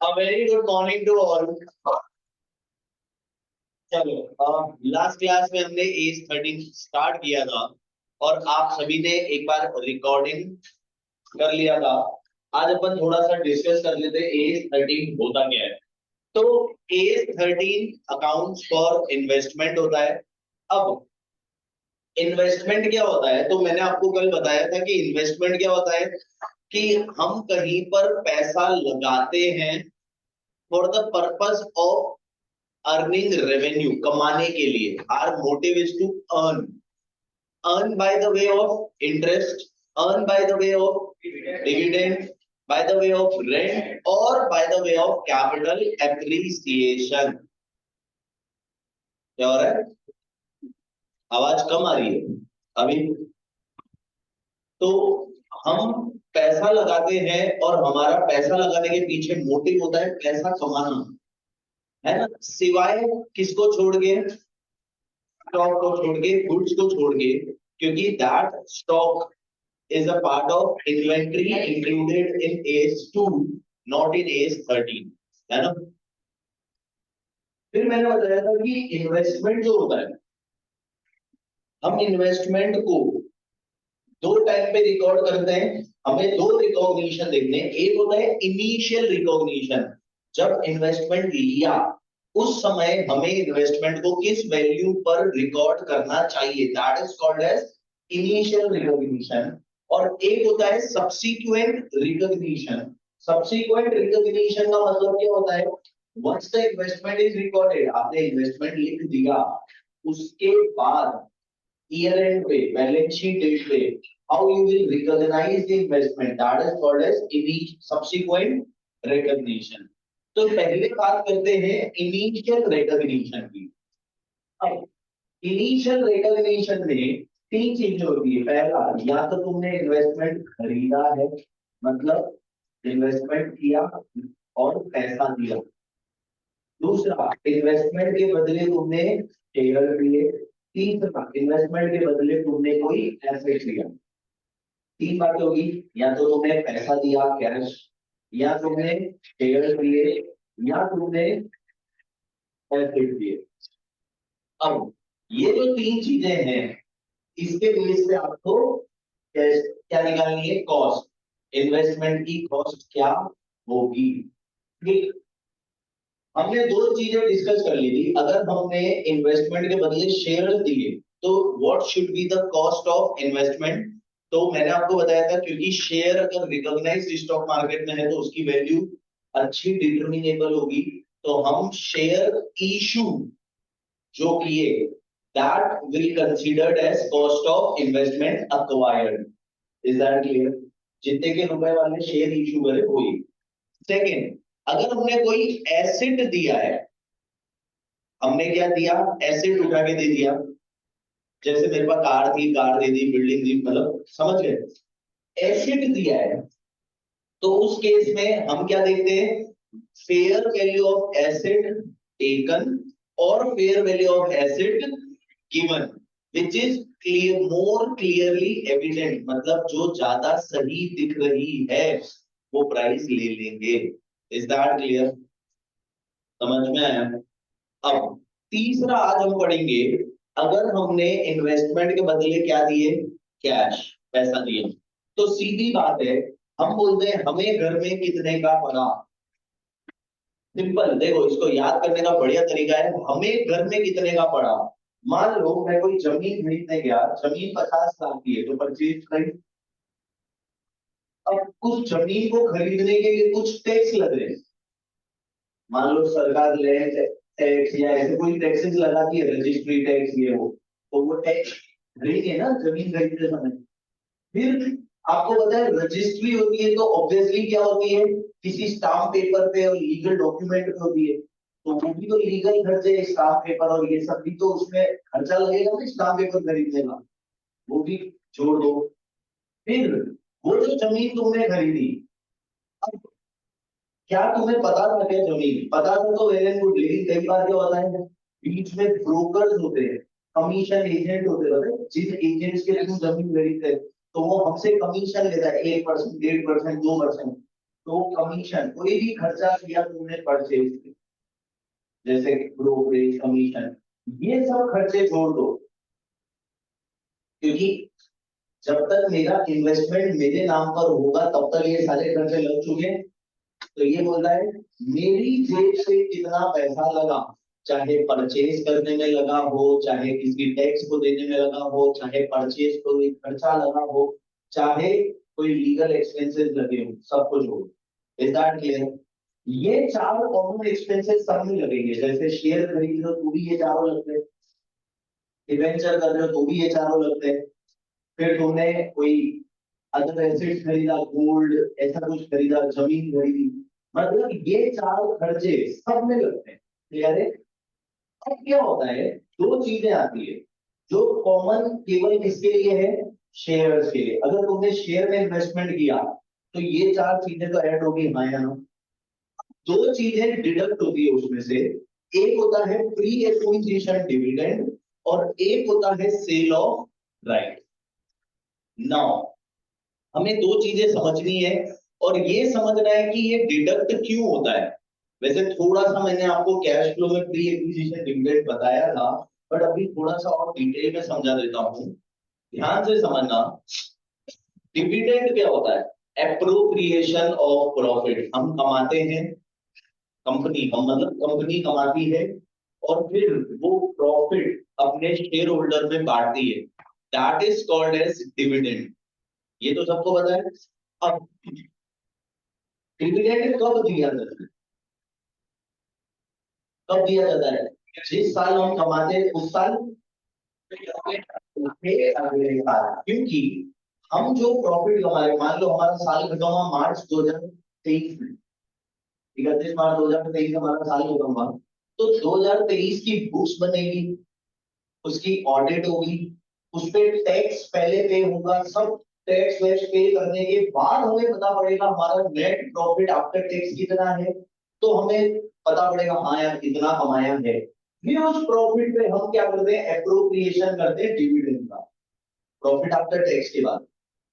A very good morning to all. चलो, last class में हमने एज 13 स्टार्ट किया था और आप सभी ने एक बार रिकॉर्डिंग कर लिया था। आज अपन थोड़ा सा डिस्कस कर लेते हैं एज 13 होता क्या है। तो एज 13 अकाउंट्स फॉर इन्वेस्टमेंट होता है। अब इन्वेस्टमेंट क्या होता है, तो मैंने आपको कल बताया था कि इन्वेस्टमेंट क्या होता है कि हम कहीं पर पैसा लगाते हैं for the purpose of earning revenue, कमाने के लिए। Our motive is to earn by the way of interest, earn by the way of dividend, by the way of rent और by the way of capital appreciation. क्या हो रहा है? आवाज कम आ रही है अभी। तो हम पैसा लगाते हैं और हमारा पैसा लगाने के पीछे मोटिव होता है पैसा कमाना, है ना। सिवाय किसको छोड़ के? स्टॉक को छोड़ के, गुड्स को छोड़ के, क्योंकि that stock is a part of inventory included in AS 2, not in AS 13, है ना। फिर मैंने बताया था कि इन्वेस्टमेंट जो होता है, हम इन्वेस्टमेंट को दो टाइम पे रिकॉर्ड करते हैं। हमें दो रिकॉग्निशन देखने हैं। एक होता है इनिशियल रिकॉग्निशन, जब इन्वेस्टमेंट लिया उस समय हमें इन्वेस्टमेंट को किस वैल्यू पर रिकॉर्ड करना चाहिए, that is called as initial recognition. और एक होता है सब्सिक्वेंट रिकॉग्निशन। सब्सिक्वेंट रिकॉग्निशन का मतलब क्या होता है? Once the investment is recorded, आपने इन्वेस्टमेंट लिख दिया, उसके बाद ईयर एंड पे, बैलेंस शीट डेट पे, how you will recognize the investment, that is called as subsequent recognition. तो पहले बात करते हैं इनिशियल रिकॉग्निशन की। अब इनिशियल रिकॉग्निशन में तीन चीजें होती है। पहला, या तो तुमने इन्वेस्टमेंट खरीदा है, मतलब इन्वेस्टमेंट किया और पैसा दिया। दूसरा, इन्वेस्टमेंट के बदले तुमने शेयर लिए। तीसरा, इन्वेस्टमेंट के बदले तुमने कोई एसेट लिया। तीन बातें होगी, या तो तुमने पैसा दिया कैश, या तुमने शेयर दिए, या तुमने एसेट दिए। अब ये जो तीन चीजें हैं, इसके बेस पे आपको क्या निकालनी है? कॉस्ट। इन्वेस्टमेंट की कॉस्ट क्या होगी? ठीक, हमने दो चीजें डिस्कस कर ली थी। अगर हमने इन्वेस्टमेंट के बदले शेयर दिए तो what should be the cost of investment? तो मैंने आपको बताया था, क्योंकि शेयर अगर रिकॉग्नाइज्ड स्टॉक मार्केट में है तो उसकी वैल्यू अच्छी डिटरमिनेबल होगी। तो हम शेयर इशू जो किए, that will considered as cost of investment acquired. Is that clear? जितने के रुपए वाले शेयर इशू करे वही। सेकेंड, अगर हमने कोई एसेट दिया है, हमने क्या दिया? एसेट उठा के दे दिया। जैसे मेरे पास कार थी, कार दे दी, बिल्डिंग दी, मतलब समझ गए, एसेट दिया है। तो उस केस में हम क्या देखते हैं? Fair value of asset taken और fair value of asset given, which is clear, more clearly evident, मतलब जो ज्यादा सही दिख रही है वो प्राइस ले लेंगे। Is that clear? समझ में आया? अब तीसरा आज हम पढ़ेंगे, अगर हमने इन्वेस्टमेंट के बदले क्या दिए? कैश, पैसा दिए। तो सीधी बात है, हम बोलते हैं हमें घर में कितने का पड़ा। सिंपल, देखो इसको याद करने का बढ़िया तरीका है, हमें घर में कितने का पड़ा। मान लो मैं कोई जमीन खरीदने गया, जमीन 50 लाख की है तो परचेज प्राइस। अब कुछ जमीन को खरीदने के लिए कुछ टैक्स लग रहे हैं। मान लो सरकार लैंड टैक्स या ऐसे कोई टैक्सेस लगाती है, रजिस्ट्री टैक्स ये वो, तो वो टैक्स भरेंगे ना जमीन खरीदते समय। फिर आपको पता है रजिस्ट्री होती है तो ऑब्वियसली क्या होती है? किसी स्टाम्प पेपर पे और लीगल डॉक्यूमेंट पे होती है। तो वो भी तो लीगल खर्चे, स्टाम्प पेपर और ये सब भी तो उसमें खर्चा लगेगा ना स्टाम्प पेपर खरीदने का, वो भी जोड़ दो। फिर वो जो जमीन तुमने खरीदी, अब क्या तुम्हें पता था क्या जमीन पता था तो वेल एंड गुड, लेकिन कई बार क्या होता है बीच में ब्रोकर्स होते हैं, कमीशन एजेंट होते हैं, जिन एजेंट्स के लिए तुम जमीन खरीदते हैं तो वो हमसे कमीशन लेता है 1%, 1.5%, 2%। तो कमीशन, कोई भी खर्चा किया तुमने परचेज, जैसे ब्रोकरेज कमीशन, ये सब खर्चे छोड़ दो, क्योंकि जब तक मेरा इन्वेस्टमेंट मेरे नाम पर होगा तब तक ये सारे खर्चे लग चुके हैं। तो ये बोल रहा है मेरी जेब से कितना पैसा लगा, चाहे परचेज करने में लगा हो, चाहे किसी टैक्स को देने में लगा हो, चाहे परचेज को कोई खर्चा लगा हो, चाहे कोई लीगल एक्सपेंसेस लगे हो, सब कुछ हो। Is that clear? ये चार कॉमन एक्सपेंसेस सब में लगेंगे। जैसे शेयर खरीद रहे हो तो भी ये चारों लगते हैं, डिवेंचर कर रहे हो तो भी ये चारों लगते हैं, फिर तुमने कोई अदर एसेट खरीदा, गोल्ड ऐसा कुछ खरीदा, जमीन खरीदी, मतलब ये चार खर्चे सब में लगते हैं। क्लियर है? अब क्या होता है, दो चीजें आती है जो कॉमन केवल किसके लिए है, शेयर्स के लिए। अगर तुमने शेयर में इन्वेस्टमेंट किया तो ये चार चीजें तो ऐड होगी, हाँ या ना? दो चीजें डिडक्ट होती है उसमें से, एक होता है प्री एक्विजिशन डिविडेंड और एक होता है सेल ऑफ राइट। नाउ हमें दो चीजें समझनी है और ये समझना है कि ये डिडक्ट क्यों होता है। वैसे थोड़ा सा मैंने आपको कैश फ्लो में प्री एक्विजिशन डिविडेंड बताया था, बट अभी थोड़ा सा और डिटेल में समझा देता हूं, ध्यान से समझना। डिविडेंड क्या होता है, एप्रोप्रिएशन ऑफ प्रॉफिट। हम कमाते हैं, कंपनी, हम मतलब कंपनी कमाती है और फिर वो प्रॉफिट अपने शेयर होल्डर में बांटती है, that is called as dividend. ये तो सबको पता है। अब डिविडेंड कब दिया जाता है, कब दिया जाता है, जिस साल हम कमाते हैं उस साल, उसके अगले साल। क्योंकि हम जो प्रॉफिट कमा रहे, मान लो हमारा साल खत्म हुआ मार्च 2023 में, 31 मार्च 2023 हमारा साल खत्म हुआ, तो 2023 की बुक्स बनेगी, उसकी ऑडिट होगी, उस पे टैक्स पहले पे होगा, सब टैक्स वैक्स पे करने के बाद हमें पता पड़ेगा हमारा नेट प्रॉफिट आफ्टर टैक्स कितना है। तो हमें पता पड़ेगा हाँ यार कितना कमाया है। फिर उस प्रॉफिट पे हम क्या करते हैं, एप्रोप्रिएशन करते हैं डिविडेंड का, प्रॉफिट आफ्टर टैक्स के बाद।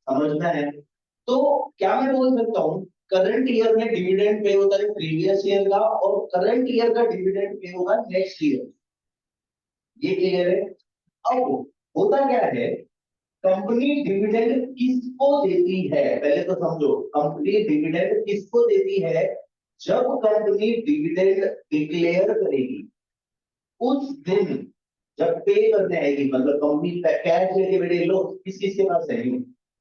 समझना है? तो क्या मैं बोल सकता हूँ, करंट ईयर में डिविडेंड पे होता है प्रीवियस ईयर का, और करंट ईयर का डिविडेंड पे होगा नेक्स्ट ईयर। ये क्लियर है? अब होता क्या है, कंपनी डिविडेंड किसको देती है, पहले तो समझो, कंपनी डिविडेंड किसको देती है, जब कंपनी डिविडेंड डिक्लेयर करेगी उस दिन, जब पे करने आएगी, मतलब कंपनी कैश लेके बैठे, लो किस किस के पास है,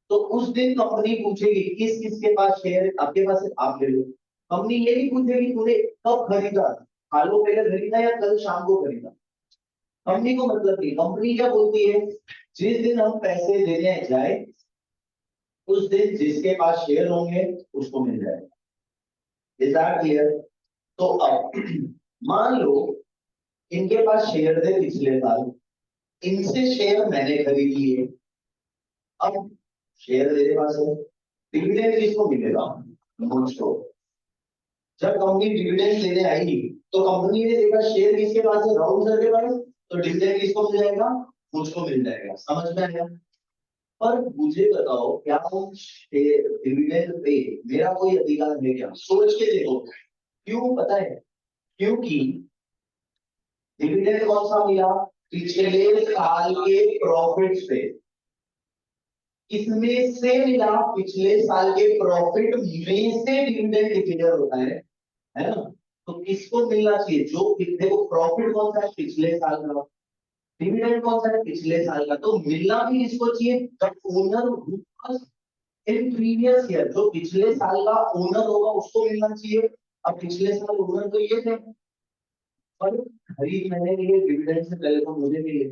तो उस दिन कंपनी पूछेगी किस किस के पास शेयर, आपके पास है आप ले लो। कंपनी ये नहीं पूछेगी तूने कब खरीदा, हाल को पहले खरीदा या कल शाम को खरीदा, कंपनी को मतलब नहीं। कंपनी क्या बोलती है, जिस दिन हम पैसे देने जाए उस दिन जिसके पास शेयर होंगे उसको मिल जाएगा। Is that clear? तो अब मान लो इनके पास शेयर थे पिछले साल, इनसे शेयर मैंने खरीद लिए, अब शेयर मेरे पास है, डिविडेंड किसको मिलेगा, मुझको। जब कंपनी डिविडेंड देने आएगी तो कंपनी ने देखा शेयर किसके पास है, राहुल सर के पास, तो डिविडेंड किसको मिल जाएगा, मुझको मिल जाएगा। समझ में आया? पर मुझे बताओ क्या डिविडेंड पे मेरा कोई अधिकार है क्या, सोच के देखो। क्यों पता है, क्योंकि डिविडेंड कौन सा मिला, पिछले साल के प्रॉफिट से, इसमें से मिला, पिछले साल के प्रॉफिट में से डिविडेंड डिक्लेयर होता है ना? तो किसको मिलना चाहिए, जो देखो प्रॉफिट कौन सा है, पिछले साल का, डिविडेंड कौन सा है, पिछले साल का, तो मिलना भी किसको चाहिए, the owner in previous year, जो पिछले साल का ओनर होगा उसको मिलना चाहिए। अब पिछले साल ओनर तो ये थे, पर खरीद मैंने लिए डिविडेंड से पहले तो मुझे मिले।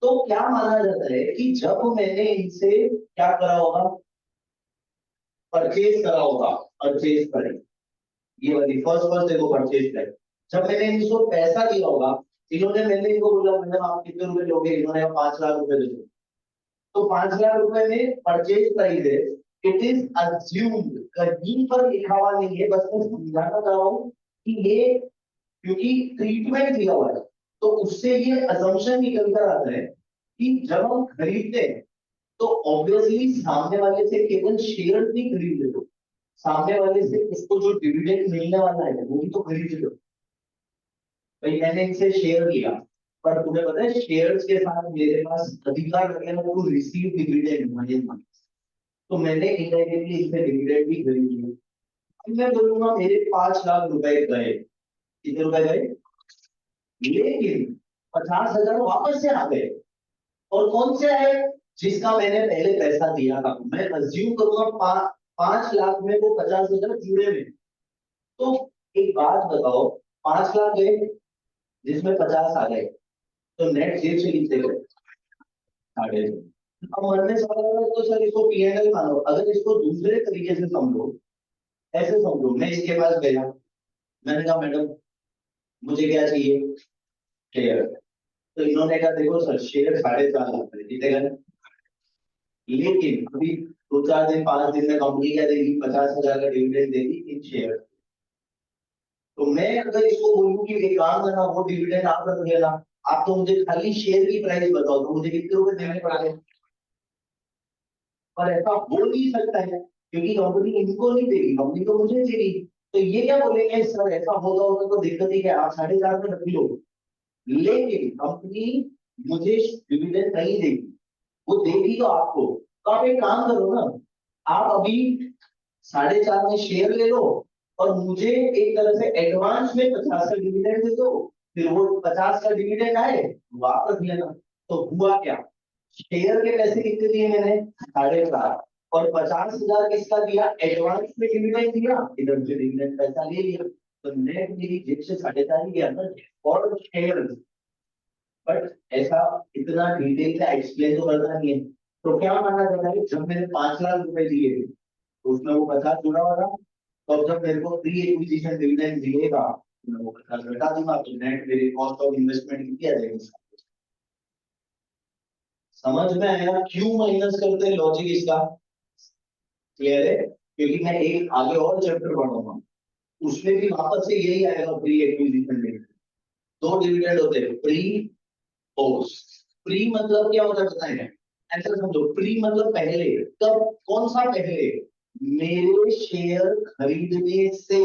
तो क्या माना जाता है कि जब मैंने इनसे क्या करा होगा, परचेज करा होगा, परचेज करें, ये वाली फर्स्ट फर्स्ट देखो परचेज करें, जब मैंने इनको पैसा दिया होगा, इन्होंने, मैंने इनको बोला मैडम आप कितने रुपए लोगे, इन्होंने 5 लाख रुपए दे दो, तो 5 लाख रुपए में परचेज प्राइस है, इट इज अज्यूम्ड, कहीं पर लिखा हुआ नहीं है, बस मैं समझाना चाह रहा हूँ कि ये क्योंकि ट्रीटमेंट दिया हुआ है, तो उससे ये अजम्पशन निकल कर आता है कि जब हम खरीदते हैं तो ऑब्वियसली सामने वाले से केवल शेयर नहीं खरीद रहे हो, सामने वाले से उसको जो डिविडेंड मिलने वाला है वो भी तो खरीद लो भाई। मैंने इनसे शेयर लिया, पर तुम्हें पता है शेयर्स के साथ मेरे पास अधिकार लगेगा टू रिसीव डिविडेंड मनी। तो मैंने इनडायरेक्टली इससे डिविडेंड भी खरीद लिया। अब मैं बोलूंगा मेरे 5 लाख रुपए गए, कितने रुपए गए, लेकिन 50,000 वापस से आ गए। और कौन से आए, जिसका मैंने पहले पैसा दिया था। मैं अज्यूम करूंगा 5 लाख में वो 50,000 जुड़े हुए। तो एक बात बताओ, 5 लाख गए जिसमें 50 आ गए, तो नेट जेब से कितने गए, 3.5। अब मरने से वाला है तो सर इसको पीएनएल मानो। अगर इसको दूसरे तरीके से समझो, ऐसे समझो, मैं इसके पास गया, मैंने कहा मैडम मुझे क्या चाहिए, शेयर। तो इन्होंने कहा देखो सर शेयर 4.5 लाख है, कितने गए। लेकिन अभी 2-4 दिन 5 दिन में कंपनी क्या देगी, 50,000 का डिविडेंड देगी इन शेयर। तो मैं अगर इसको बोलूं कि एक काम करना, वो डिविडेंड आप रख लेना, आप तो मुझे खाली शेयर की प्राइस बताओ तो मुझे कितने रुपए देने पड़ेंगे। पर ऐसा हो नहीं सकता है क्योंकि कंपनी इनको नहीं देगी, कंपनी तो मुझे देगी। तो ये क्या बोलेंगे, सर ऐसा होगा होगा तो दिक्कत ही क्या है, आप 4.5 में रख लो। लेकिन कंपनी मुझे डिविडेंड नहीं देगी, वो देगी तो आपको। तो आप एक काम करो ना, आप अभी 4.5 में शेयर ले लो और मुझे एक तरह से एडवांस में 50 का डिविडेंड दे दो। फिर वो 50 का डिविडेंड आए वापस लेना। तो हुआ क्या, शेयर के पैसे कितने दिए मैंने, 4.5। और 50,000 किसका दिया, एडवांस में डिविडेंड दिया, इधर से डिविडेंड पैसा ले लिया। तो नेट मेरी जेब से 4.5 ही गया ना और शेयर। बट ऐसा इतना डिटेल में एक्सप्लेन तो करता नहीं है। तो क्या माना जाता है, जब मैंने 5 लाख रुपए दिए थे तो उसमें वो 50 जुड़ा हुआ था। तो अब जब मेरे को प्री एक्विजिशन डिविडेंड मिलेगा तो मैं वो 50 घटा दूंगा, तो नेट मेरी कॉस्ट ऑफ इन्वेस्टमेंट कितनी आ जाएगी। समझ में आया क्यों माइनस करते हैं, लॉजिक इसका क्लियर है। क्योंकि मैं एक आगे और चैप्टर पढ़ूंगा, उसमें भी वापस से यही आएगा, प्री एक्विजिशन डिविडेंड। दो डिविडेंड होते हैं, प्री पोस्ट। प्री मतलब क्या होता है बताएंगे, ऐसा समझो, प्री मतलब पहले। कब, कौन सा पहले, मेरे शेयर खरीदने से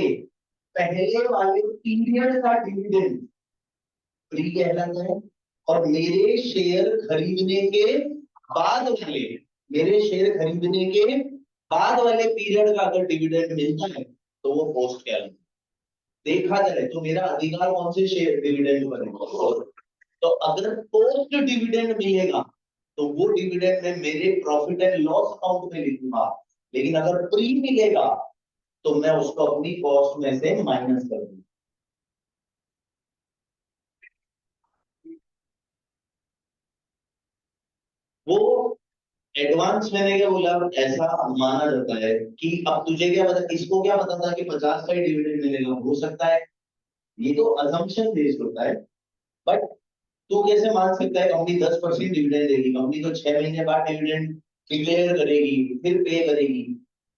पहले वाले पीरियड का डिविडेंड प्री कहलाता है। और मेरे शेयर खरीदने के बाद वाले, मेरे शेयर खरीदने के बाद वाले पीरियड का अगर डिविडेंड मिलता है तो वो पोस्ट कहलाता है। देखा जाए तो मेरा अधिकार कौन से शेयर डिविडेंड पर है। तो अगर पोस्ट डिविडेंड मिलेगा तो वो डिविडेंड मैं मेरे प्रॉफिट एंड लॉस अकाउंट में लिखूंगा। लेकिन अगर प्री मिलेगा तो मैं उसको अपनी कॉस्ट में से माइनस कर दूंगा। वो एडवांस मैंने क्या बोला, ऐसा माना जाता है कि अब तुझे क्या पता, इसको क्या पता था कि 50 का ही डिविडेंड मिलेगा, हो सकता है। ये तो अजम्पशन बेस्ड होता है। बट तू कैसे मान सकता है कंपनी 10% डिविडेंड देगी, कंपनी तो 6 महीने बाद डिविडेंड डिक्लेयर करेगी, फिर पे करेगी।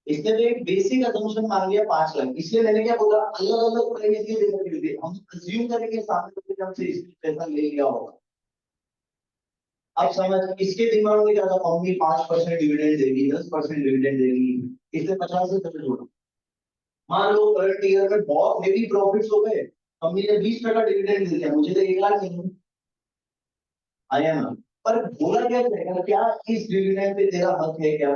इसने तो एक बेसिक असम्पशन मान लिया 5 लाख। इसलिए मैंने क्या बोला, अलग अलग प्राइस के दे सकते, हम अज्यूम करेंगे सामने वाले ने हमसे इसने पैसा ले लिया होगा। अब समझ, इसके दिमाग में क्या था, कंपनी 5% डिविडेंड देगी, 10% डिविडेंड देगी, इसने 50 से कर जोड़ा। मान लो करंट ईयर में बहुत हेवी प्रॉफिट्स हो गए, कंपनी ने 20% डिविडेंड दे दिया, मुझे तो 1 लाख नहीं आया ना। पर बोला क्या जाएगा, क्या इस डिविडेंड पे तेरा हक है क्या।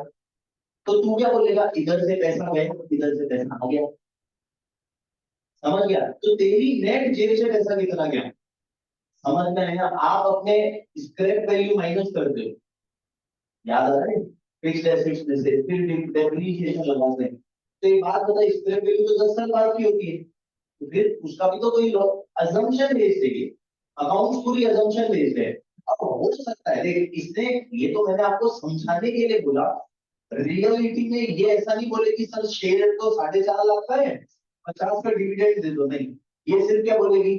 तो तू क्या बोलेगा, इधर से पैसा गया, इधर से पैसा आ गया। समझ गया, तो तेरी नेट जेब से पैसा कितना गया, समझ में आया। आप अपने स्क्रैप वैल्यू माइनस करते हो, याद आ रहा है, फिक्स्ड एसेट्स में से फिर डेप्रिसिएशन लगाते हैं। तो एक बात बता, स्क्रैप वैल्यू तो 10 साल बाद की होती है, तो फिर उसका भी तो कोई अजम्पशन बेस्ड है, अकाउंट्स पूरी अजम्पशन बेस्ड है। अब हो सकता है, देख इसने, ये तो मैंने आपको समझाने के लिए बोला। रियलिटी में ये ऐसा नहीं बोले कि सर शेयर तो 4.5 लाख का है, 50 का डिविडेंड दे दो, नहीं। ये सिर्फ क्या बोलेगी,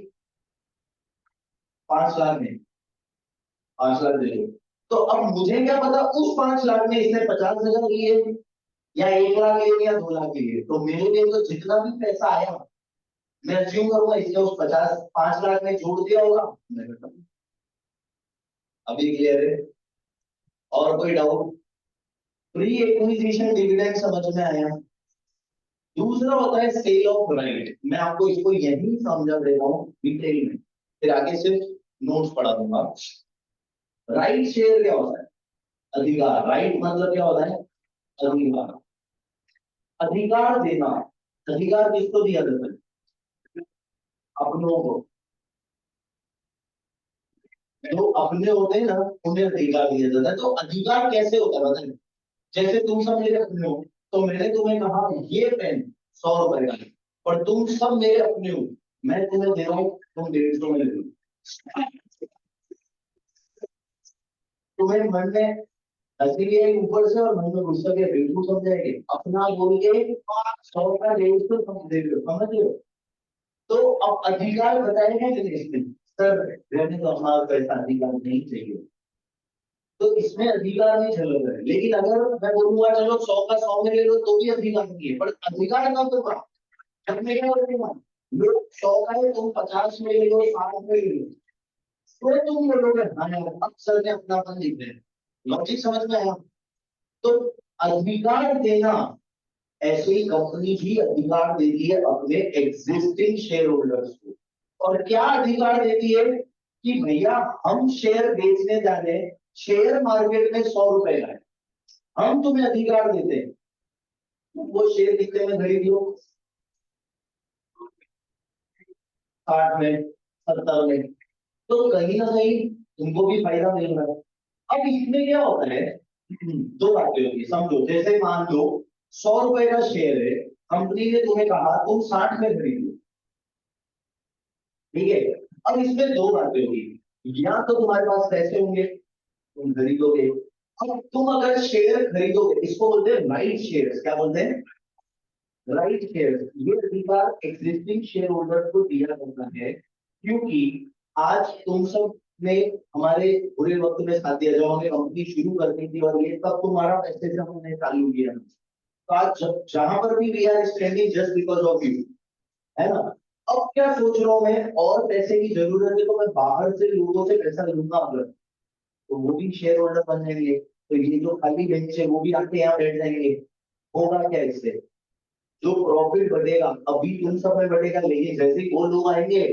5 लाख में, 5 लाख दे दो। तो अब मुझे क्या पता उस 5 लाख में इसने 50,000 लिए या 1 लाख लिए या 2 लाख लिए। तो मेरे लिए तो जितना भी पैसा आया, मैं अज्यूम करूंगा इसने उस 5 लाख में जोड़ दिया होगा। मैं कहता हूं, अभी क्लियर है, और कोई डाउट। प्री एक्विजिशन डिविडेंड समझ में आया। दूसरा होता है सेल ऑफ राइट। मैं आपको इसको यही समझा दे रहा हूँ डिटेल में, फिर आगे सिर्फ नोट्स पढ़ा दूंगा। राइट शेयर क्या होता है? अधिकार। राइट मतलब क्या होता है? अधिकार। अधिकार देना। अधिकार किसको दिया जाता है? अपनों को। जो अपने होते हैं ना, उन्हें अधिकार दिया जाता है। तो अधिकार कैसे होता है बताइए? जैसे तुम सब मेरे अपने हो, तो मैंने तुम्हें कहा ये पेन 100 रुपए का है, और तुम सब मेरे अपने हो, मैं तुम्हें दे रहा हूँ, तुम 150 में ले लो। तुम्हें मन में हंसी भी आएगी ऊपर से, और मन में गुस्सा के बिल्कुल समझाएंगे, अपना बोल के 100 का 150 समझ दे रहे हो, समझ रहे हो? तो अब अधिकार बताएंगे कि नहीं इसमें? सर रहने तो हमारा पैसा अधिकार नहीं चाहिए, तो इसमें अधिकार नहीं चल रहा है। लेकिन अगर मैं बोलूंगा चलो 100 का 100 में ले लो, तो भी अधिकार नहीं है। पर अधिकार कब होगा? जब मैं क्या बोलूंगा, लोग 100 का है, तुम 50 में ले लो, 60 में ले लो, तो तुम बोलोगे हाँ यार अब सर ने अपनापन दिख रहे हैं। लॉजिक समझ में आया? तो अधिकार देना, ऐसे ही कंपनी भी अधिकार देती है अपने एग्जिस्टिंग शेयर होल्डर्स को। और क्या अधिकार देती है? कि भैया हम शेयर बेचने जा रहे हैं, शेयर मार्केट में 100 रुपए का है, हम तुम्हें अधिकार देते हैं, वो शेयर कितने में खरीद लो? 60 में, 70 में। तो कहीं ना कहीं तुमको भी फायदा मिल रहा है। अब इसमें क्या होता है, दो बातें होती है समझो। जैसे मान लो 100 रुपए का शेयर है, कंपनी ने तुम्हें कहा तुम 60 में खरीद लो, ठीक है? अब इसमें दो बातें होगी, या तो तुम्हारे पास पैसे होंगे, तुम खरीदोगे। अब तुम अगर शेयर खरीदोगे, इसको बोलते हैं राइट शेयर। क्या बोलते हैं? Right share. ये अधिकार एग्जिस्टिंग शेयर होल्डर को दिया जाता है, क्योंकि आज तुम सब ने हमारे बुरे वक्त में साथ दिया, जब हमें कंपनी शुरू करनी थी और ये तब तुम्हारा पैसे से हमने चालू किया। तो आज जहां पर भी we are standing just because of you, है ना? अब क्या सोच रहा हूं मैं, और पैसे की जरूरत है तो मैं बाहर से लोगों से पैसा लूंगा, अगर तो वो भी शेयर होल्डर बन जाएंगे, तो ये जो खाली बेंच है वो भी आके यहाँ बैठ जाएंगे। होगा क्या इससे? जो प्रॉफिट बढ़ेगा अभी तुम सब में बढ़ेगा, लेकिन जैसे ही वो लोग आएंगे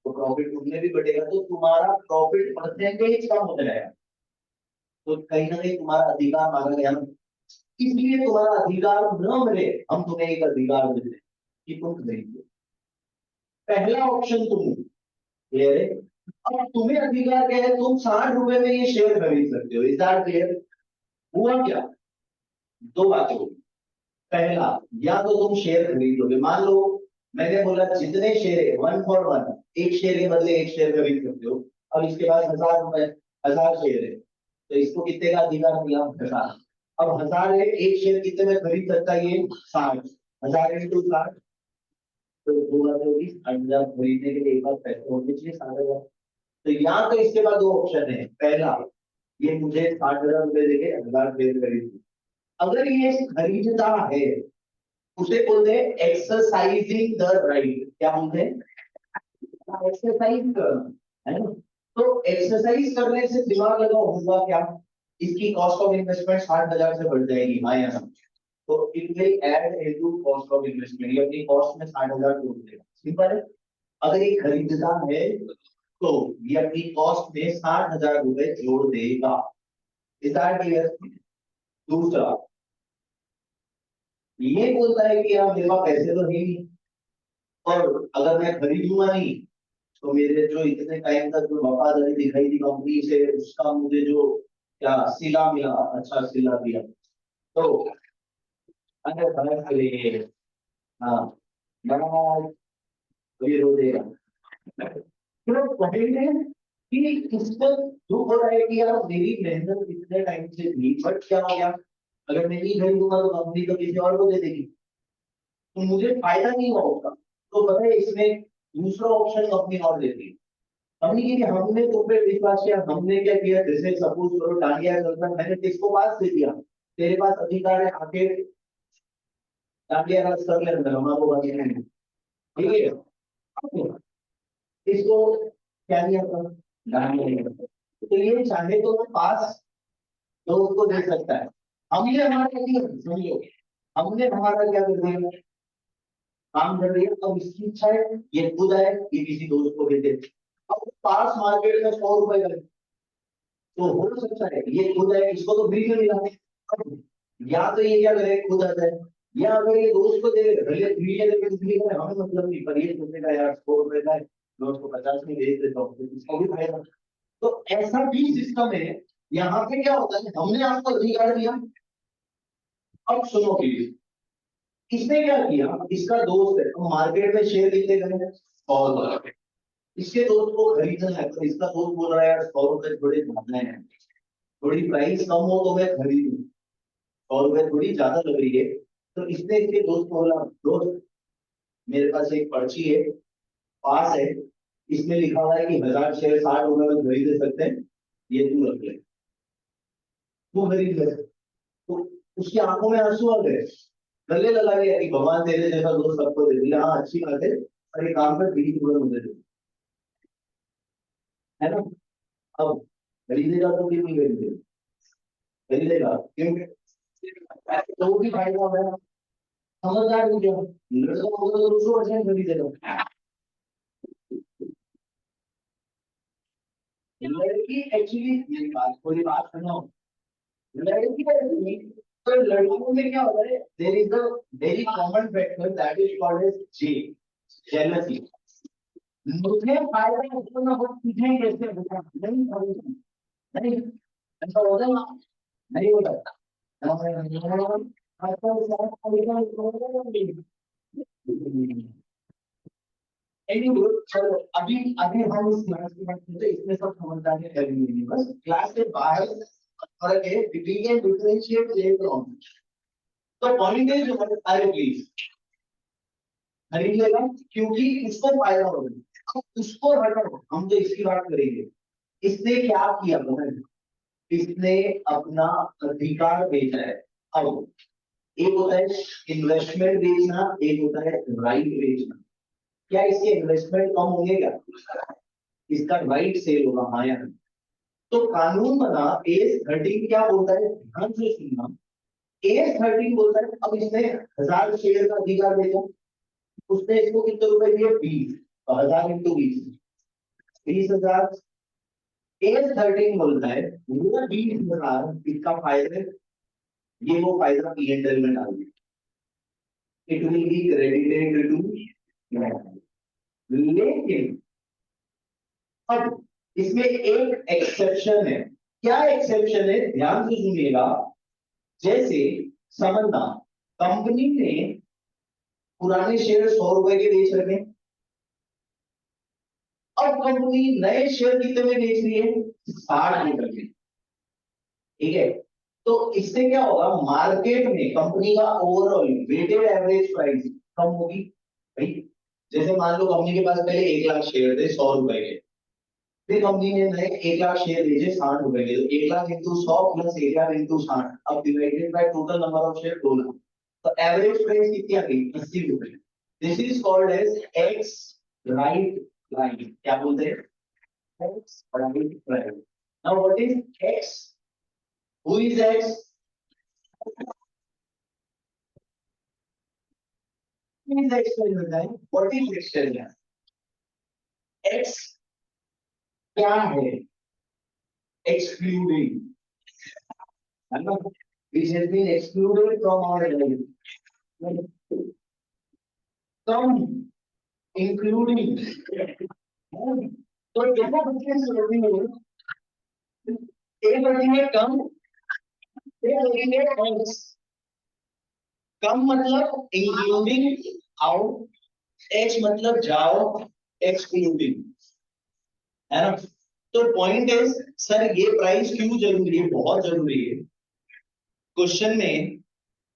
तो प्रॉफिट उनमें भी बढ़ेगा, तो तुम्हारा प्रॉफिट परसेंटेज कम हो जाएगा। तो कहीं ना कहीं तुम्हारा अधिकार मांगा गया ना। इसलिए तुम्हारा अधिकार न मिले, हम तुम्हें एक अधिकार देते हैं कि तुम खरीदो। पहला ऑप्शन तुम, क्लियर है? अब तुम्हें अधिकार क्या है, तुम 60 रुपए में ये शेयर खरीद सकते हो। Is that clear? हुआ क्या? दो बातें होगी। पहला, या तो तुम शेयर खरीद लोगे, मान लो मैंने बोला जितने शेयर है 1 for 1, एक शेयर के बदले एक शेयर खरीद सकते हो। अब इसके बाद 1000 रुपए, 1000 शेयर है, तो इसको कितने का अधिकार मिला? 1000। अब 1000 है, एक शेयर कितने में खरीद सकता है ये? 60। 1000 × 60, तो दो बातें होगी। 60,000 खरीदने के लिए एक बार पैसे होने चाहिए 60,000। तो यहाँ तो इसके बाद दो ऑप्शन है। पहला, ये मुझे 60,000 रुपए देके 1000 शेयर खरीद। अगर ये खरीदता है, उसे बोलते हैं एक्सरसाइजिंग द राइट। क्या बोलते हैं? एक्सरसाइज करना, है ना? तो एक्सरसाइज करने से दिमाग लगाओ होगा क्या? इसकी कॉस्ट ऑफ इन्वेस्टमेंट 60,000 से बढ़ जाएगी, हाँ या ना? तो it will add into cost of investment, ये अपनी कॉस्ट में 60,000 जोड़ देगा। सिंपल है। अगर ये खरीदता है तो ये अपनी कॉस्ट में 60,000 रुपए जोड़ देगा। Is that clear? दूसरा, ये बोलता है कि यार मेरे पास पैसे तो है नहीं, और अगर मैं खरीदूंगा नहीं तो मेरे जो इतने टाइम तक जो वफादारी दिखाई थी कंपनी से, उसका मुझे जो क्या सिला मिला, अच्छा सिला दिया, तो अगर भैंस के लिए, हाँ, महाराज, तो ये रो देगा। तो कहेंगे कि इसको दुख हो रहा है कि यार मेरी मेहनत इतने टाइम से थी, बट क्या हो गया, अगर मैं नहीं खरीदूंगा तो कंपनी तो किसी और को दे देगी, तो मुझे फायदा नहीं हुआ उसका। तो पता है इसमें दूसरा ऑप्शन कंपनी और देती है। हमने ये कि हमने तुम पे विश्वास किया, हमने क्या किया, जैसे सपोज करो डांडिया चलता, मैंने किसको पास दे दिया, तेरे पास अधिकार है आके डांडिया राज कर ले, हमारे बाकी नहीं, ठीक है? इसको क्या दिया था? डांडिया नहीं करता। तो ये चाहे तो पास तो उसको दे सकता है। हमने हमारा दिया, समझो, हमने हमारा क्या कर दिया, काम कर रही है, अब इसकी इच्छा है ये खुद आए, ये किसी दोस्त को दे दे। अब पास मार्केट में 100 रुपए का, तो हो सकता है ये खुद आए, इसको तो फ्री में मिला। अब या तो ये क्या करे, खुद आ जाए, या अगर ये दोस्त को दे, भले फ्री है लेकिन फ्री है हमें मतलब नहीं, पर ये सोचेगा यार 100 रुपए का है, मैं उसको 50 में भेज देता हूँ, तो इसको भी फायदा। तो ऐसा भी सिस्टम है। यहाँ पे क्या होता है, हमने आपको अधिकार दिया। अब सुनो प्लीज, इसने क्या किया, इसका दोस्त है, तो मार्केट में शेयर कितने गए, और इसके दोस्त को खरीदना है, तो इसका दोस्त बोल रहा है यार 100 रुपए थोड़े ज्यादा है, थोड़ी प्राइस कम हो तो मैं खरीदूं, 100 रुपए थोड़ी ज्यादा लग रही है। तो इसने इसके दोस्त को बोला, दोस्त मेरे पास एक पर्ची है, पास है, इसमें लिखा हुआ है कि 1000 शेयर 60 रुपए में खरीद सकते हैं, ये तू रख ले, तू खरीद ले। तो उसकी आंखों में आंसू आ गए, गले लगा लिया कि भगवान तेरे जैसा दोस्त सबको दे दिया, हाँ अच्छी बात है, पर एक काम कर 20 रुपए मुझे दे, है ना। अब खरीदेगा तो क्यों नहीं खरीदेगा, खरीदेगा क्यों, तो वो भी फायदा है। समझदार हो गया, लड़का होगा तो 200% खरीदेगा। लड़की एक्चुअली, मेरी बात पूरी बात सुनो, लड़की नहीं, तो लड़कियों में क्या होता है, there is a very common factor that is called as J, jealousy. मुझे फायदा उसको ना हो, तुझे कैसे होगा, नहीं होगा, नहीं ऐसा होगा ना, नहीं होगा। Anyway, चलो अभी अभी हम इस क्लास की बात करते हैं, इसमें सब समझदारी करनी है, बस क्लास से बाहर फर्क है, we can differentiate later on. तो पॉइंट इज, अरे प्लीज खरीद लेगा क्योंकि इसको फायदा होगा, अब उसको हटाओ, हम तो इसकी बात करेंगे। इसने क्या किया पता है, इसने अपना अधिकार बेचा है। अब एक होता है इन्वेस्टमेंट बेचना, एक होता है राइट बेचना। क्या इसके इन्वेस्टमेंट कम होंगे क्या, इसका राइट सेल होगा, हाँ या नहीं। तो कानून बना, एस 13 क्या बोलता है, ध्यान से सुनना। एस 13 बोलता है, अब इसने 1000 शेयर का अधिकार बेचा, उसने इसको कितने रुपए दिए, 20, तो 1000 × 20, 20,000। एस 13 बोलता है वो 20,000 इसका फायदा है, ये वो फायदा P&L में डाल दिया, it will be credited to. लेकिन अब इसमें एक एक्सेप्शन है, क्या एक्सेप्शन है, ध्यान से सुनिएगा। जैसे समझना, कंपनी ने पुराने शेयर 100 रुपए के बेच रखे, अब कंपनी नए शेयर कितने में बेच रही है, 60 रुपए में, ठीक है। तो इससे क्या होगा, मार्केट में कंपनी का ओवरऑल वेटेड एवरेज प्राइस कम होगी भाई। जैसे मान लो कंपनी के पास पहले 1 लाख शेयर थे 100 रुपए के, फिर कंपनी ने नए 1 लाख शेयर बेचे 60 रुपए के, तो 1 lakh into 100 plus 1 lakh into 60, अब divided by total number of share 2 lakh, तो एवरेज प्राइस कितनी आ गई, 80 रुपए। This is called as ex right line, क्या बोलते हैं, ex right line. Now what is ex, who is ex, is extension होता है, व्हाट इज एक्सटेंशन, एक्स क्या है, एक्सक्लूडिंग, है ना, which has been excluded from our life, some including, तो दोनों बच्चे से होती है, एक होती है कम, एक होती है एक्स। कम मतलब इंक्लूडिंग आउट, एक्स मतलब जाओ, एक्सक्लूडिंग, है ना। तो पॉइंट इज, सर ये प्राइस क्यों जरूरी है, बहुत जरूरी है। क्वेश्चन में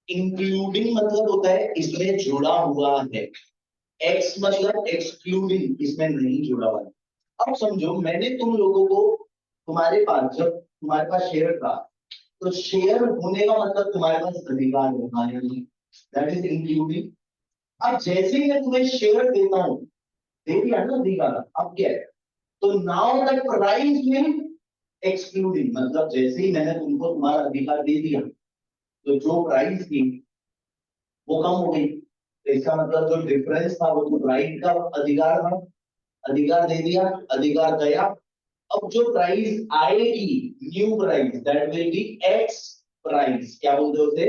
इंक्लूडिंग मतलब होता है इसमें जुड़ा हुआ है, एक्स मतलब एक्सक्लूडिंग इसमें नहीं जुड़ा हुआ है। अब समझो मैंने तुम लोगों को, तुम्हारे पास जब तुम्हारे पास शेयर था, तो शेयर होने का मतलब तुम्हारे पास अधिकार होना है, दैट इज इंक्लूडिंग। अब जैसे ही मैं तुम्हें शेयर देता हूं, दे दिया ना अधिकार, अब क्या है, तो now the price will excluding, मतलब जैसे ही मैंने तुमको तुम्हारा अधिकार दे दिया, तो जो प्राइस थी वो कम हो गई, तो इसका मतलब जो डिफरेंस था वो तो राइट का अधिकार था, अधिकार दे दिया, अधिकार गया। अब जो प्राइस आएगी, new price, that will be x price. क्या बोलते हैं उसे?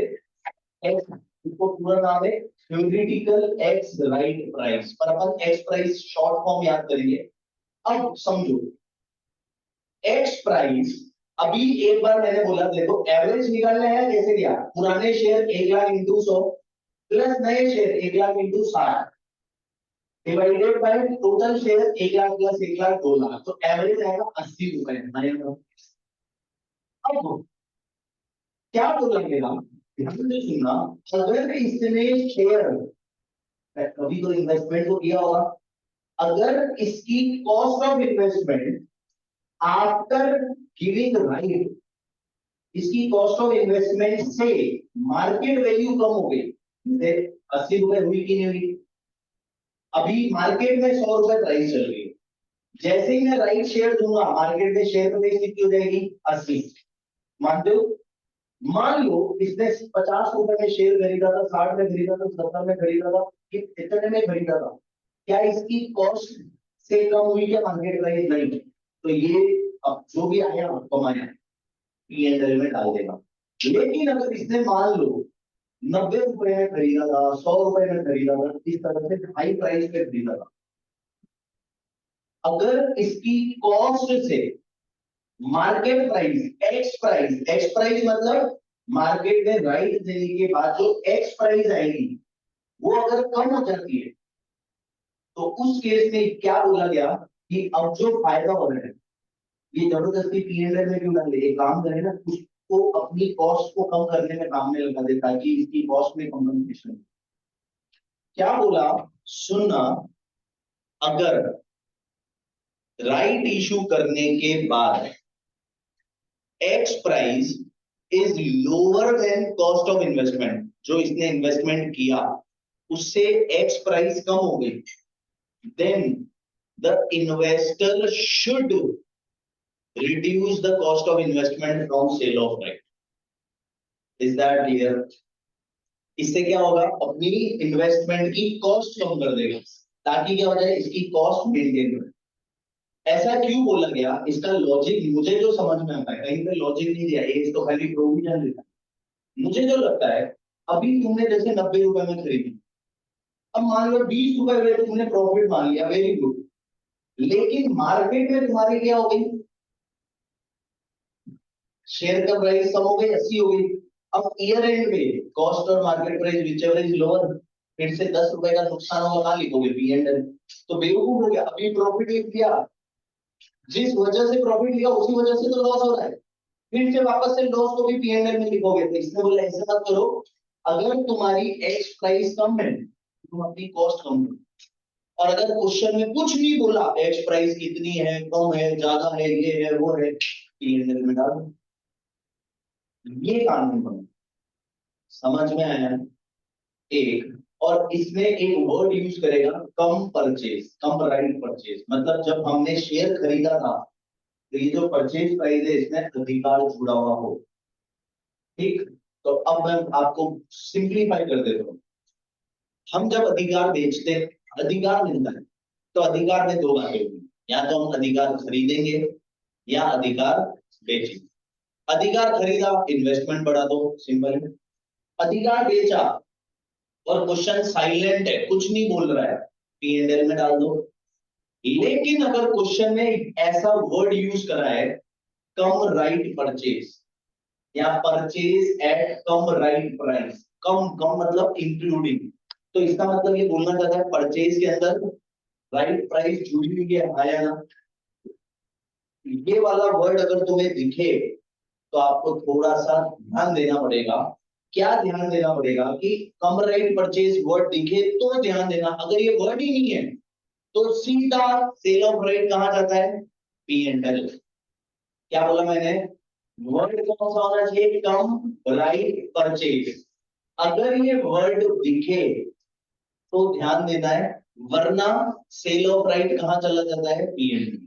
एक्स। इसको पूरा नाम है थ्योरेटिकल एक्स राइट प्राइस, पर अपन एक्स प्राइस शॉर्ट फॉर्म याद करेंगे। अब समझो एक्स प्राइस, अभी एक बार मैंने बोला देखो एवरेज निकालना है, कैसे दिया? पुराने शेयर 1 लाख इंटू 100 प्लस नए share 1 lakh into 60 divided by total share 1 lakh plus 1 lakh 2 lakh, तो एवरेज आएगा 80 रुपए। अब क्या बोला गया, ध्यान से सुनना। अगर इसने शेयर, कभी तो इन्वेस्टमेंट को किया होगा, अगर इसकी cost of investment after giving right, इसकी कॉस्ट ऑफ इन्वेस्टमेंट से मार्केट वैल्यू कम हो गई, जैसे 80 रुपए हुई कि नहीं हुई? अभी मार्केट में 100 रुपए प्राइस चल रही है, जैसे ही मैं राइट शेयर दूंगा मार्केट में शेयर प्राइस कितनी हो जाएगी? 80। मानते हो? मान लो इसने 50 रुपए में शेयर खरीदा था, 60 में खरीदा था, 70 में खरीदा था, कितने में खरीदा था? क्या इसकी कॉस्ट से कम हुई क्या मार्केट प्राइस? नहीं। तो ये अब जो भी आया कमाया P&L में डाल देगा। लेकिन अगर इसने मान लो 90 रुपए में खरीदा था, 100 रुपए में खरीदा था, इस तरह से हाई प्राइस पे खरीदा था, अगर इसकी कॉस्ट से मार्केट प्राइस, एक्स प्राइस मतलब मार्केट में राइट देने के बाद जो एक्स प्राइस आएगी वो अगर कम हो जाती है, तो उस केस में क्या बोला गया कि अब जो फायदा हो रहा है, ये जबरदस्ती P&L में क्यों डाले? एक काम करे ना, उसको अपनी कॉस्ट को कम करने में काम में लगा दे ताकि इसकी कॉस्ट में कंपनसेशन। क्या बोला? सुनना, अगर राइट इशू करने के बाद x price is lower than cost of investment, जो इसने इन्वेस्टमेंट किया उससे एक्स प्राइस कम हो गई, then the investor should reduce the cost of investment from sale of right. Is that clear? इससे क्या होगा? अपनी इन्वेस्टमेंट की कॉस्ट कम कर देगा ताकि क्या हो जाए, इसकी कॉस्ट मेंटेन रहे। ऐसा क्यों बोला गया? इसका लॉजिक मुझे जो समझ में आता है, कहीं पे लॉजिक नहीं दिया, ये तो खाली प्रोविजन देता है। मुझे जो लगता है, अभी तुमने जैसे 90 रुपए में खरीदी, अब मान लो 20 रुपए में तुमने प्रॉफिट मान लिया, वेरी गुड, लेकिन मार्केट में तुम्हारी क्या हो गई? शेयर का प्राइस कम हो गई, 80 हो गई। अब ईयर एंड में कॉस्ट और market price whichever is lower, फिर से 10 रुपए का नुकसान होगा, कहां लिखोगे? P&L। तो बेवकूफ हो गया, अभी प्रॉफिट लिख दिया, जिस वजह से प्रॉफिट लिया उसी वजह से तो लॉस हो रहा है, फिर से वापस से लॉस को भी P&L में लिखोगे। तो इसने बोला ऐसा मत करो, अगर तुम्हारी एक्स प्राइस कम है तुम अपनी कॉस्ट कम करो, और अगर क्वेश्चन में कुछ नहीं बोला एक्स प्राइस कितनी है, कम है, ज्यादा है, ये है वो है, P&L में डाल दो। ये कानून बना, समझ में आया? एक, और इसमें एक वर्ड यूज करेगा, कम परचेज, कम राइट परचेज, मतलब जब हमने शेयर खरीदा था तो ये जो परचेज प्राइस है इसमें अधिकार जुड़ा हुआ हो। ठीक, तो अब मैं आपको सिंप्लीफाई कर देता हूँ। हम जब अधिकार बेचते, अधिकार मिलता है, तो अधिकार में दो बातें होगी, या तो हम अधिकार खरीदेंगे या अधिकार बेचेंगे। अधिकार खरीदा, इन्वेस्टमेंट बढ़ा दो, सिंपल है। अधिकार बेचा और क्वेश्चन साइलेंट है, कुछ नहीं बोल रहा है, P&L में डाल दो। लेकिन अगर क्वेश्चन में ऐसा वर्ड यूज करा है, कम राइट परचेज या परचेज एट कम राइट प्राइस, कम कम मतलब इंक्लूडिंग, तो इसका मतलब ये बोलना चाहता है परचेज के अंदर राइट प्राइस जुड़ी हुई है, आया ना? ये वाला वर्ड अगर तुम्हें दिखे तो आपको थोड़ा सा ध्यान देना पड़ेगा। क्या ध्यान देना पड़ेगा? कि कम राइट परचेज वर्ड दिखे तो ध्यान देना, अगर ये वर्ड ही नहीं है तो सीधा सेल ऑफ राइट कहां जाता है? P&L। क्या बोला मैंने? वर्ड कौन सा होना चाहिए? कम राइट परचेज। अगर ये वर्ड दिखे तो ध्यान देना है, वरना सेल ऑफ राइट कहां चला जाता है? P&L।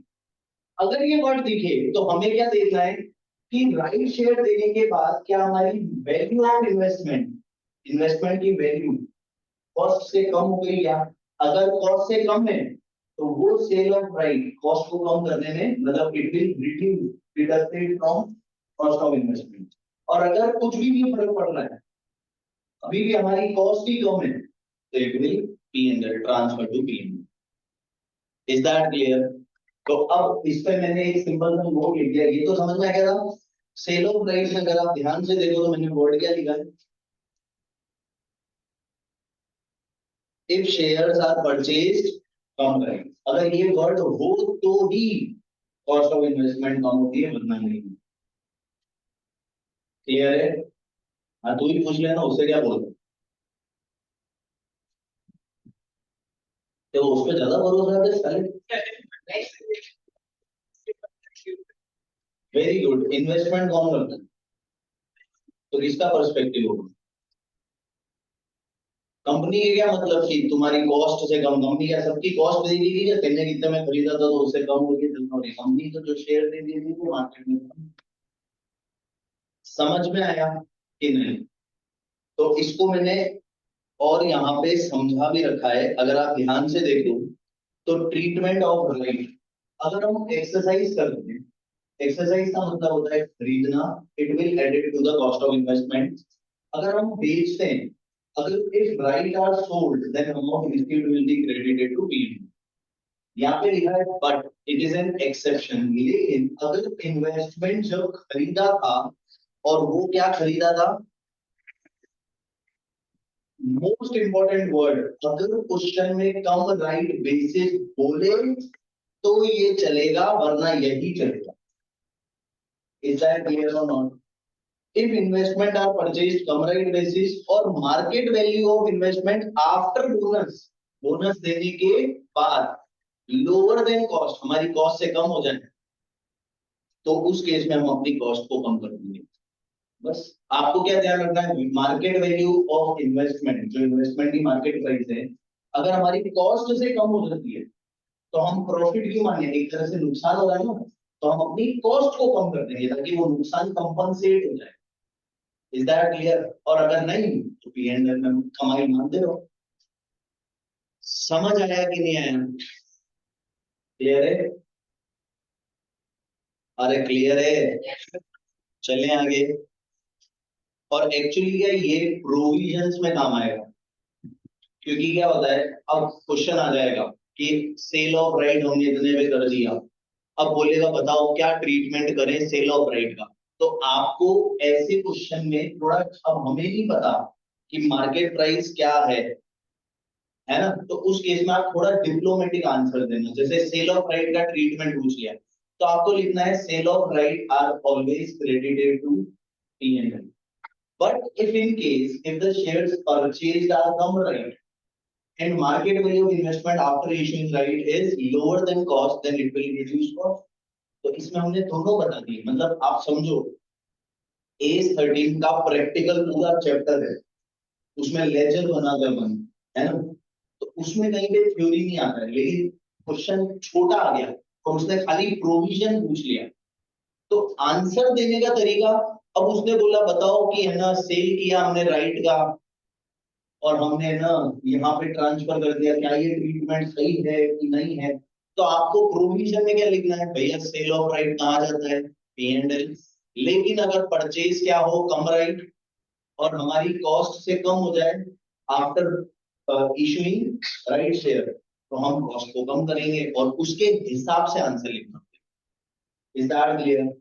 अगर ये वर्ड दिखे तो हमें क्या देखना है कि राइट शेयर देने के बाद क्या हमारी वैल्यू ऑफ इन्वेस्टमेंट, इन्वेस्टमेंट की वैल्यू कॉस्ट से कम हो गई क्या? अगर कॉस्ट से कम है तो वो सेल ऑफ राइट कॉस्ट को कम करने में मतलब it will reduce deducted from cost of investment. और अगर कुछ भी नहीं फर्क पड़ रहा है, अभी भी हमारी कॉस्ट ही कम है, तो it will P&L transfer to P&L। Is that clear? तो अब इस पे मैंने एक सिंपल सा नोट लिख दिया, ये तो समझ में आ गया था। सेल ऑफ राइट में अगर आप ध्यान से देखो तो मैंने वर्ड क्या लिखा है, इफ शेयर्स आर परचेज्ड कम करें। अगर ये वर्ड हो तो ही कॉस्ट ऑफ इन्वेस्टमेंट कम होती है, वरना नहीं। क्लियर है? हाँ, तू ही पूछ लेना उससे क्या बोल, तो उस पर ज्यादा भरोसा है साले। Very good. इन्वेस्टमेंट कौन करता है? तो किसका पर्सपेक्टिव होगा? कंपनी के क्या मतलब कि तुम्हारी कॉस्ट से कम, कंपनी क्या सबकी कॉस्ट दे दी थी या तेने कितने में खरीदा था तो उससे कम होगी कंपनी तो जो शेयर दे दी थी वो मार्केट में। समझ में आया कि नहीं? तो इसको मैंने और यहाँ पे समझा भी रखा है, अगर आप ध्यान से देखो तो ट्रीटमेंट ऑफ राइट। अगर हम एक्सरसाइज करते हैं, एक्सरसाइज का मतलब होता है खरीदना, it will added to the cost of investment. अगर हम बेचते हैं, अगर if right are sold then amount received will be credited to P&L। यहाँ पे लिखा है but it is an exception, लेकिन अगर इन्वेस्टमेंट जब खरीदा था और वो क्या खरीदा था, मोस्ट इंपॉर्टेंट वर्ड, अगर क्वेश्चन में कम राइट बेसिस बोले तो ये चलेगा, वरना यही चलेगा। इज दैट क्लियर और not? If investment are purchased cum right basis और market value of investment after bonus, bonus देने के बाद लोअर देन कॉस्ट, हमारी कॉस्ट से कम हो जाए, तो उस केस में हम अपनी कॉस्ट को कम कर देंगे। बस आपको क्या ध्यान रखना है, मार्केट वैल्यू ऑफ इन्वेस्टमेंट, जो इन्वेस्टमेंट की मार्केट प्राइस है, अगर हमारी कॉस्ट से कम हो जाती है तो हम प्रॉफिट क्यों माने, एक तरह से नुकसान हो रहा है ना, तो हम अपनी कॉस्ट को कम कर देंगे ताकि वो नुकसान कंपनसेट हो जाए। Is that clear? और अगर नहीं तो P&L में कमाई मानते रहो। समझ आया कि नहीं आया? क्लियर है? अरे क्लियर है? चलें आगे। और एक्चुअली क्या ये प्रोविजंस में काम आएगा, क्योंकि क्या होता है, अब क्वेश्चन आ जाएगा कि सेल ऑफ राइट हमने इतने में कर दिया, अब बोलेगा बताओ क्या ट्रीटमेंट करें सेल ऑफ राइट का। तो आपको ऐसे क्वेश्चन में थोड़ा, अब हमें नहीं पता कि मार्केट प्राइस क्या है ना, तो उस केस में आप थोड़ा डिप्लोमेटिक आंसर देना, जैसे सेल ऑफ राइट का ट्रीटमेंट पूछ लिया तो आपको लिखना है sale of right are always credited to P&L, but if in case if the shares purchased are come right and market value of investment after issuing right is lower than cost, then it will reduce cost। तो इसमें हमने दोनों बता दिए, मतलब आप समझो A13 का प्रैक्टिकल पूरा चैप्टर है, उसमें लेजर बनाकर बन, है ना, तो उसमें कहीं पे थ्योरी नहीं आता है, लेकिन क्वेश्चन छोटा आ गया और उसने खाली प्रोविजन पूछ लिया, तो आंसर देने का तरीका, अब उसने बोला बताओ कि है ना सेल किया हमने राइट का और हमने ना यहाँ पे ट्रांसफर कर दिया, क्या ये ट्रीटमेंट सही है कि नहीं है, तो आपको प्रोविजन में क्या लिखना है भैया, सेल ऑफ राइट कहा जाता है P&L। लेकिन अगर परचेज क्या हो कम राइट और हमारी कॉस्ट से कम हो जाए आफ्टर इशूइंग राइट शेयर, तो हम कॉस्ट को कम करेंगे और उसके हिसाब से आंसर लिखना। Is that clear?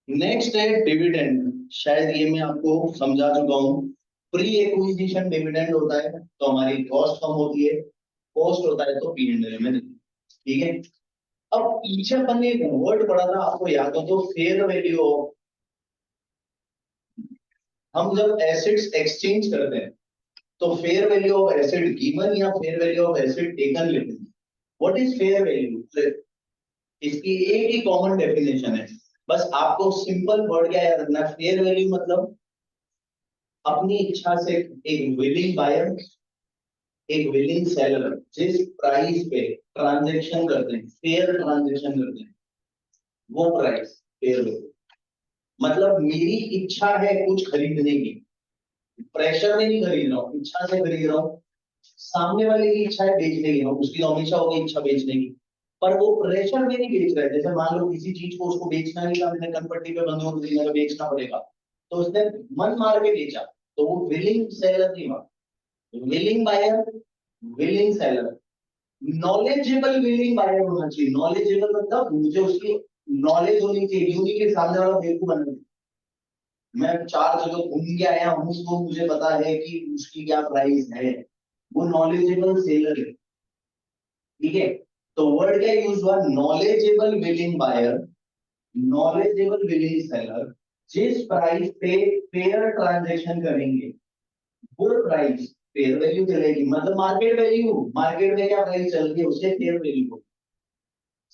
नेक्स्ट है डिविडेंड, शायद ये मैं आपको समझा चुका हूँ। प्री एक्विजिशन डिविडेंड होता है तो हमारी कॉस्ट कम होती है, कॉस्ट होता है तो P&L में, ठीक है। अब पीछे अपन ने एक वर्ड पढ़ा था, आपको याद हो तो फेयर वैल्यू ऑफ, हम जब एसेट्स एक्सचेंज करते हैं तो fair value of asset given या fair value of asset taken लेते हैं। What is fair value? इसकी एक ही कॉमन डेफिनेशन है, बस आपको सिंपल वर्ड क्या याद रखना है, फेयर वैल्यू मतलब अपनी इच्छा से एक विलिंग बायर, एक विलिंग सेलर जिस प्राइस पे ट्रांजैक्शन करते हैं, फेयर ट्रांजैक्शन करते हैं, वो प्राइस फेयर वैल्यू। मतलब मेरी इच्छा है कुछ खरीदने की, प्रेशर में नहीं खरीद रहा हूँ, इच्छा से खरीद रहा हूँ। सामने वाले की इच्छा है बेचने की, उसकी तो हमेशा होगी इच्छा बेचने की, पर वो प्रेशर में नहीं बेच रहा है। जैसे मान लो किसी चीज को उसको बेचना नहीं था, मैंने कनपट्टी पे बंदूक दी, मेरे बेचना पड़ेगा, तो उसने मन मार के बेचा, तो वो विलिंग सेलर नहीं हुआ, willing buyer, willing seller. Knowledgeable willing buyer होना चाहिए। नॉलेजेबल मतलब मुझे उसकी नॉलेज होनी चाहिए, यूं नहीं कि सामने वाला बेवकूफ बना, मैं 4 जगह घूम के आया हूँ तो मुझे पता है कि उसकी क्या प्राइस है। वो नॉलेजेबल सेलर है, ठीक है। तो वर्ड क्या यूज हुआ, knowledgeable willing buyer, knowledgeable willing seller. जिस प्राइस पे फेयर ट्रांजेक्शन करेंगे वो प्राइस फेयर वैल्यू चलेगी, मतलब मार्केट वैल्यू, मार्केट में क्या प्राइस चल रही है उसे फेयर वैल्यू को।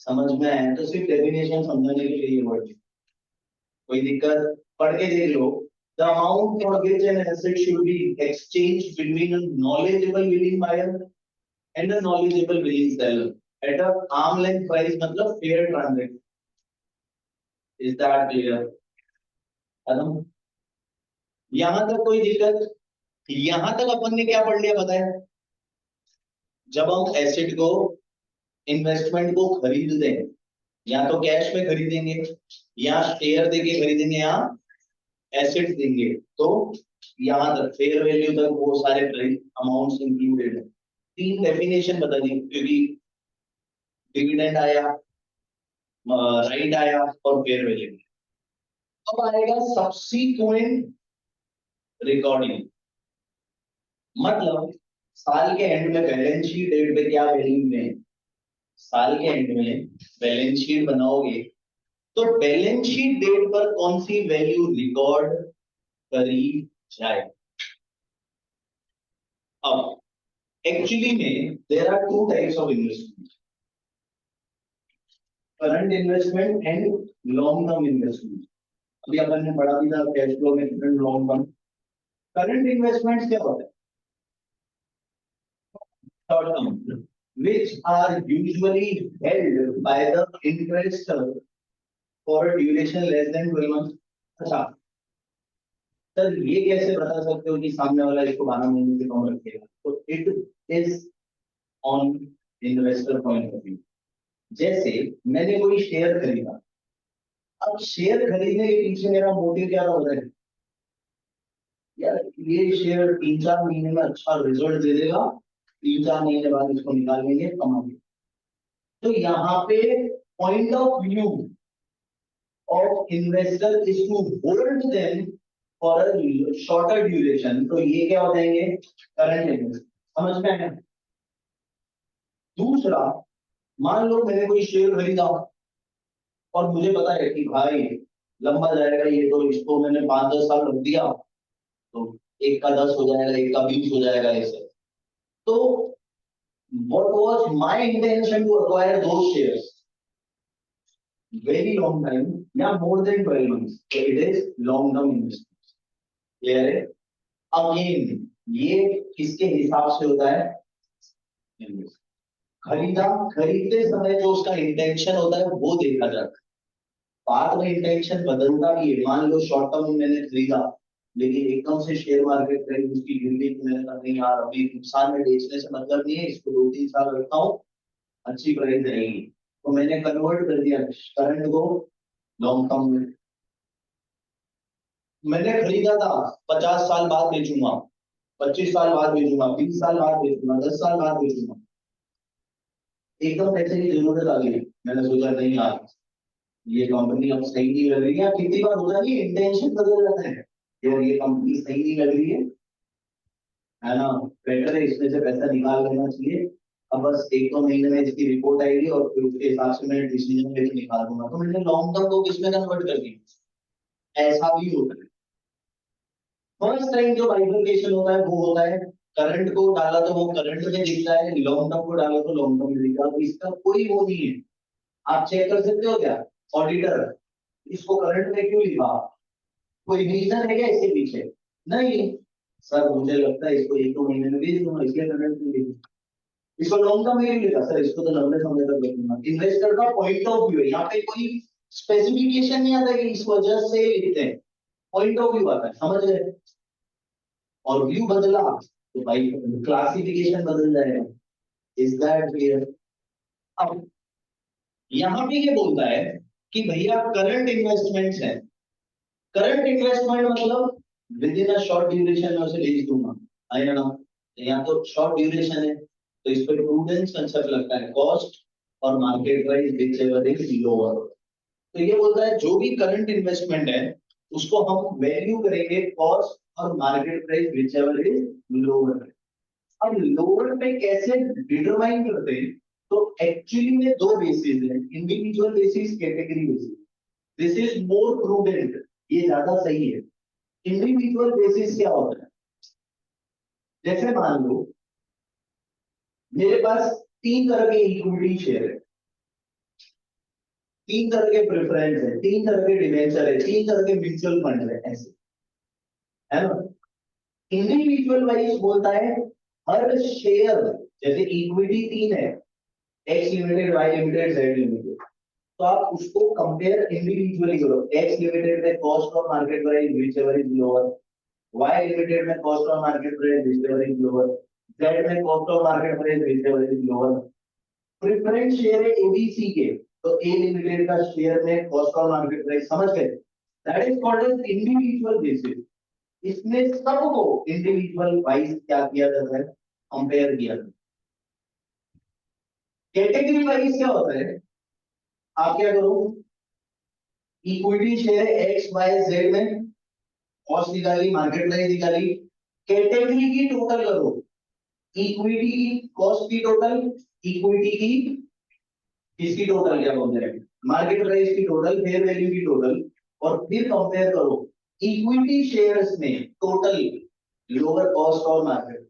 समझ में आया तो सिर्फ डेफिनेशन समझने के लिए वर्ड, कोई दिक्कत, पढ़ के देख लो। The amount for which an asset should be exchanged between a knowledgeable willing buyer and a knowledgeable willing seller at a arm length price, मतलब fair transaction. Is that clear? खत्म? यहां तक कोई दिक्कत? यहां तक अपन ने क्या पढ़ लिया पता है? जब हम एसेट को, इन्वेस्टमेंट को खरीदते हैं, या तो कैश में खरीदेंगे, या शेयर देके खरीदेंगे, या एसेट देंगे, तो यहां तक फेयर वैल्यू तक वो सारे अमाउंट्स इंक्लूडेड है। 3 डेफिनेशन बता दी, क्योंकि डिविडेंड आया, राइट आया और फेयर वैल्यू। अब आएगा सब्सीक्वेंट रिकॉर्डिंग, मतलब साल के एंड में बैलेंस शीट डेट पे क्या वैल्यू में, साल के एंड में बैलेंस शीट बनाओगे तो बैलेंस शीट डेट पर कौन सी वैल्यू रिकॉर्ड करी जाए। अब एक्चुअली में there are 2 types of investment, current investment and long term investment. अभी अपन ने पढ़ा भी था कैश फ्लो में current long term. Current investments क्या होता है, short term, which are usually held by the investor for a duration less than 12 months. अच्छा सर ये कैसे बता सकते हो कि सामने वाला इसको 12 महीने से कम रखेगा, तो it is on investor point of view. जैसे मैंने कोई शेयर खरीदा, अब शेयर खरीदने के पीछे मेरा मोटिव क्या होता है, यार ये शेयर 3-4 महीने में अच्छा रिजल्ट दे देगा, 3-4 महीने बाद इसको निकाल लेंगे कमाएंगे। तो यहाँ पे point of view of investor is to hold them for a shorter duration, तो ये क्या हो जाएंगे, करंट इन्वेस्टर। समझ में आया? दूसरा, मान लो मैंने कोई शेयर खरीदा और मुझे पता है कि भाई लंबा जाएगा ये, तो इसको मैंने 5-10 साल रख दिया, तो एक का 10 हो जाएगा, एक का 20 हो जाएगा ऐसे। तो what was my intention to acquire those shares very long time, या more than 12 months, so it is long term investment। Clear है? अगेन ये किसके हिसाब से होता है, खरीदा, खरीदते समय जो उसका इंटेंशन होता है वो देखा जाता है। बाद में इंटेंशन बदलता भी है, मान लो शॉर्ट टर्म मैंने खरीदा लेकिन एकदम से शेयर मार्केट प्राइस उसकी गिर गई, तो मैंने कहा नहीं यार अभी नुकसान में बेचने से मतलब नहीं है, इसको 2-3 साल रखता हूँ, अच्छी प्राइस रहेगी, तो मैंने कन्वर्ट कर दिया करंट को लॉन्ग टर्म में। मैंने खरीदा था 50 साल बाद बेचूंगा, 25 साल बाद बेचूंगा, 20 साल बाद बेचूंगा, 10 साल बाद बेचूंगा, एकदम पैसे की जरूरत आ गई, मैंने सोचा नहीं यार ये कंपनी अब सही नहीं लग रही है। कितनी बार होता है इंटेंशन बदल जाता है, यार ये कंपनी सही नहीं लग रही है ना, बेटर है इसमें से पैसा निकाल लेना चाहिए, अब बस 1-2 महीने में इसकी रिपोर्ट आएगी और फिर उसके हिसाब से मैं डिसीजन लेके निकाल दूंगा, तो मैंने लॉन्ग टर्म को किसमें कन्वर्ट कर दिया। ऐसा भी होता है। फर्स्ट टाइम जो बाइफरकेशन होता है वो होता है करंट को डाला तो वो करंट में दिखता है, लॉन्ग टर्म को डाला तो लॉन्ग टर्म में दिखता है, इसका कोई वो नहीं है। आप चेक कर सकते हो क्या, ऑडिटर इसको करंट में क्यों लिखा, कोई रीजन है क्या इसके पीछे, नहीं सर मुझे लगता है इसको 1-2 महीने में बेच दूंगा इसलिए करंट में लिखा, इसको लॉन्ग टर्म में लिखा सर इसको तो लंबे समय तक बेचूंगा। इन्वेस्टर का पॉइंट ऑफ व्यू है, यहाँ पे कोई स्पेसिफिकेशन नहीं आता कि इस वजह से लिखते हैं, पॉइंट ऑफ व्यू आता है, समझ रहे? और व्यू बदला तो भाई क्लासिफिकेशन बदल जाएगा। Is that clear? अब यहाँ पे ये बोलता है कि भैया करंट इन्वेस्टमेंट्स है। करंट इन्वेस्टमेंट मतलब with in a short duration में उसे भेज दूंगा, आएगा ना? यहाँ तो शॉर्ट ड्यूरेशन है तो इस पर प्रूडेंस कंसेप्ट लगता है, कॉस्ट और market price which ever is lower. तो ये बोलता है जो भी करंट इन्वेस्टमेंट है उसको हम वैल्यू करेंगे कॉस्ट और market price which ever is lower. अब लोअर पे कैसे डिटरमाइन करते हैं? तो एक्चुअली में दो बेसिस है, individual basis, category basis. This is more prudent, ये ज्यादा सही है। इंडिविजुअल बेसिस क्या होता है? जैसे मान लो मेरे पास तीन तरह के इक्विटी शेयर है, तीन तरह के प्रेफरेंस है, तीन तरह के डिवेंचर है, तीन तरह के म्यूचुअल फंड है, ऐसे है ना? इंडिविजुअल वाइज बोलता है हर शेयर, जैसे इक्विटी तीन है, X limited, Y limited, Z limited, तो आप उसको कंपेयर इंडिविजुअली करो। एक्स लिमिटेड में cost of market price whichever is lower, Y limited में cost of market price whichever is lower, Z में cost of market price whichever is lower. Preference share है ABC के, तो A limited का share में cost of market price, समझ गए? That is called as individual basis. इसमें सबको इंडिविजुअल वाइज क्या किया जाता है? कंपेयर किया जाता है। कैटेगरी वाइज क्या होता है? आप क्या करो, इक्विटी शेयर है एक्स वाई जेड में, कॉस्ट निकाली, मार्केट प्राइस निकाली, कैटेगरी की टोटल करो, इक्विटी की कॉस्ट की टोटल, इक्विटी की इसकी टोटल क्या बोलते हैं, मार्केट प्राइस की टोटल, फेयर वैल्यू की टोटल, और फिर कंपेयर करो इक्विटी शेयर्स में टोटल लोअर कॉस्ट और मार्केट।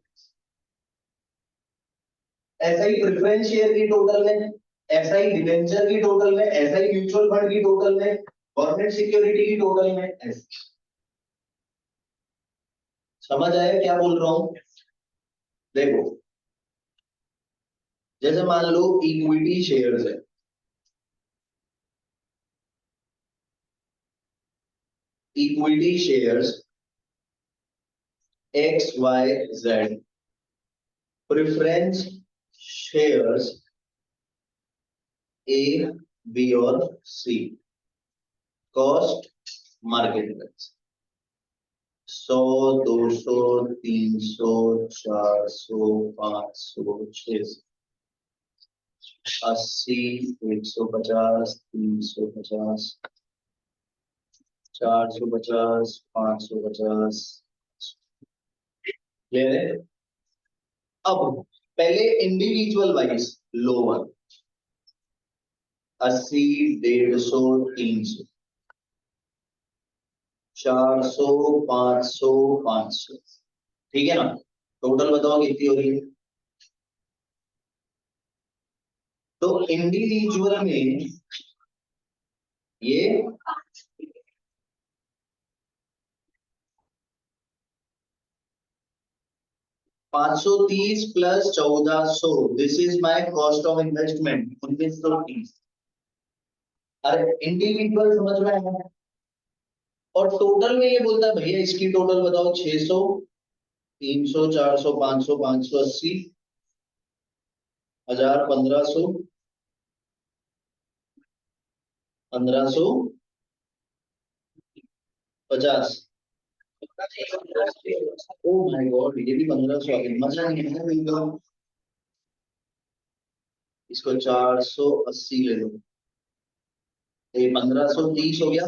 ऐसा ही प्रेफरेंस शेयर की टोटल में, ऐसा ही डिबेंचर की टोटल में, ऐसा ही म्यूचुअल फंड की टोटल में, गवर्नमेंट सिक्योरिटी की टोटल में, ऐसे। समझ आया क्या बोल रहा हूं? देखो जैसे मान लो इक्विटी शेयर्स है, equity shares X Y Z, preference shares A B और C, cost market price 100, 200, 300, 400, 500, 600, 80, 150, 350, 450, 550। Clear है? अब पहले इंडिविजुअल वाइज लोअर 80, 150, 300, 400, 500, 500। ठीक है ना? टोटल बताओ कितनी हो रही है? तो इंडिविजुअल में ये 530 plus 1400, this is my cost of investment 1930। अरे इंडिविजुअल समझ में आया? और टोटल में ये बोलता है भैया इसकी टोटल बताओ, 600, 300, 400, 500, 580, 1000, 1500, 1550। ओ माय गॉड, ये भी 1500 आ गया, मजा नहीं है एकदम। इसको 480 ले लो, ये 1530 हो गया।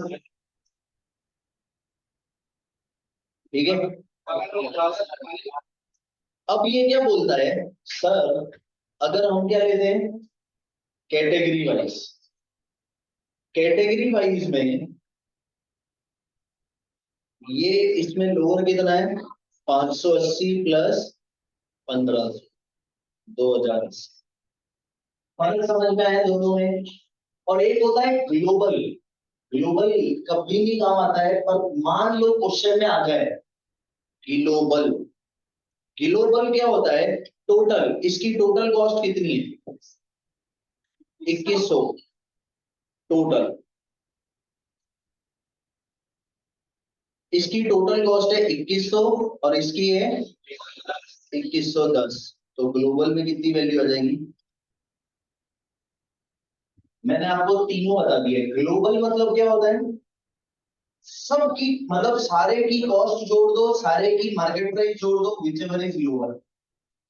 ठीक है? अब ये क्या बोलता है सर, अगर हम क्या लेते हैं कैटेगरी वाइज, कैटेगरी वाइज में ये इसमें लोअर कितना है? 580 प्लस 1500, 2080। फर्क समझ में आया दोनों में? और एक होता है ग्लोबल। ग्लोबल कभी नहीं काम आता है, पर मान लो क्वेश्चन में आ जाए ग्लोबल। ग्लोबल क्या होता है? टोटल, इसकी टोटल कॉस्ट कितनी है? 2100 टोटल। इसकी टोटल कॉस्ट है 2100 और इसकी है 2110। तो ग्लोबल में कितनी वैल्यू आ जाएगी? मैंने आपको तीनों बता दिए। ग्लोबल मतलब क्या होता है? सबकी मतलब सारे की कॉस्ट जोड़ दो, सारे की मार्केट प्राइस जोड़ दो, whichever is lower.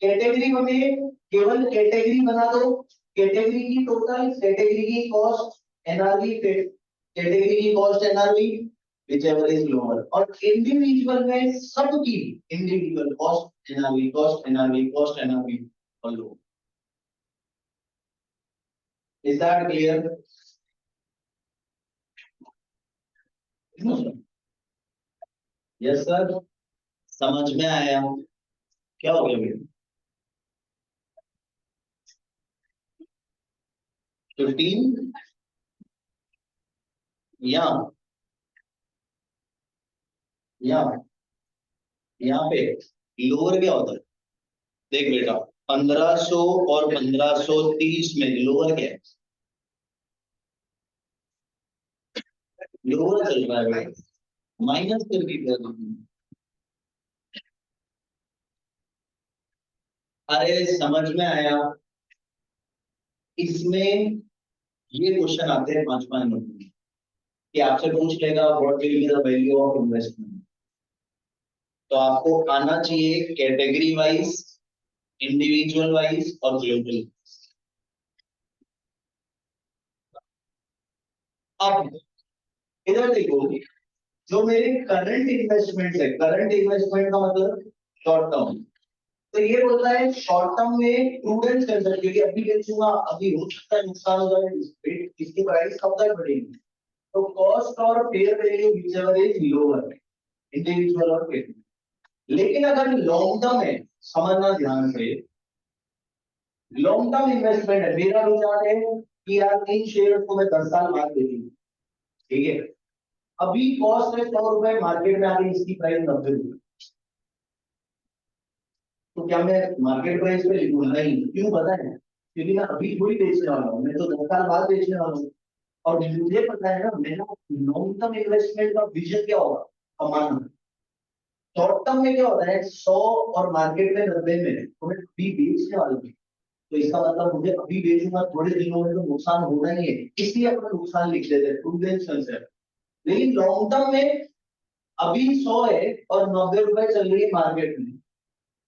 Category में केवल कैटेगरी बना दो, कैटेगरी की टोटल, कैटेगरी की कॉस्ट एनआरवी, कैटेगरी की cost NRV, whichever is lower. और इंडिविजुअल में सबकी individual cost NRV, cost NRV, cost NRV और लो। Is that clear? Yes sir, समझ में आया? क्या हो गया भैया? 15 या या यहाँ पे लोअर क्या होता है? देख बेटा, 1500 और 1530 में लोअर क्या है? लोअर चल रहा है भाई, माइनस करके कर दो। अरे समझ में आया? इसमें ये क्वेश्चन आते हैं 5 5 नंबर में कि आपसे पूछ लेगा what will be the value of investment. तो आपको आना चाहिए कैटेगरी वाइज, इंडिविजुअल वाइज और ग्लोबल। अब इधर देखो, जो मेरे करंट इन्वेस्टमेंट है, करंट इन्वेस्टमेंट का मतलब शॉर्ट टर्म। तो ये बोलता है शॉर्ट टर्म में प्रूडेंस कर सकते, क्योंकि अभी बेचूंगा, अभी हो सकता है नुकसान हो जाए, इसकी प्राइस कब तक बढ़ेगी। तो कॉस्ट और fair value whichever is lower, individual और फेयर। लेकिन अगर लॉन्ग टर्म है, समझना ध्यान से, लॉन्ग टर्म इन्वेस्टमेंट है, मेरा विचार है कि यार इन शेयर को मैं 10 साल बाद बेचूंगा, ठीक है। अभी कॉस्ट है 100 रुपए, मार्केट में आगे इसकी प्राइस 90 रुपए। तो क्या मैं मार्केट प्राइस पे लिखूंगा? नहीं, क्यों पता है? क्योंकि मैं अभी थोड़ी बेचने वाला हूँ, मैं तो 10 साल बाद बेचने वाला हूँ। और मुझे पता है ना, मेरा लॉन्ग टर्म इन्वेस्टमेंट का विजन क्या होगा, कमाना। शॉर्ट टर्म में क्या होता है, 100 और मार्केट में 90 में, तो मैं अभी बेचने वाला हूँ। तो इसका मतलब मुझे अभी बेचूंगा, थोड़े दिनों में तो नुकसान होना ही है, इसलिए अपना नुकसान लिख देते हैं, प्रूडेंस कंसेप्ट। लेकिन लॉन्ग टर्म में अभी 100 है और 90 रुपए चल रही है मार्केट में,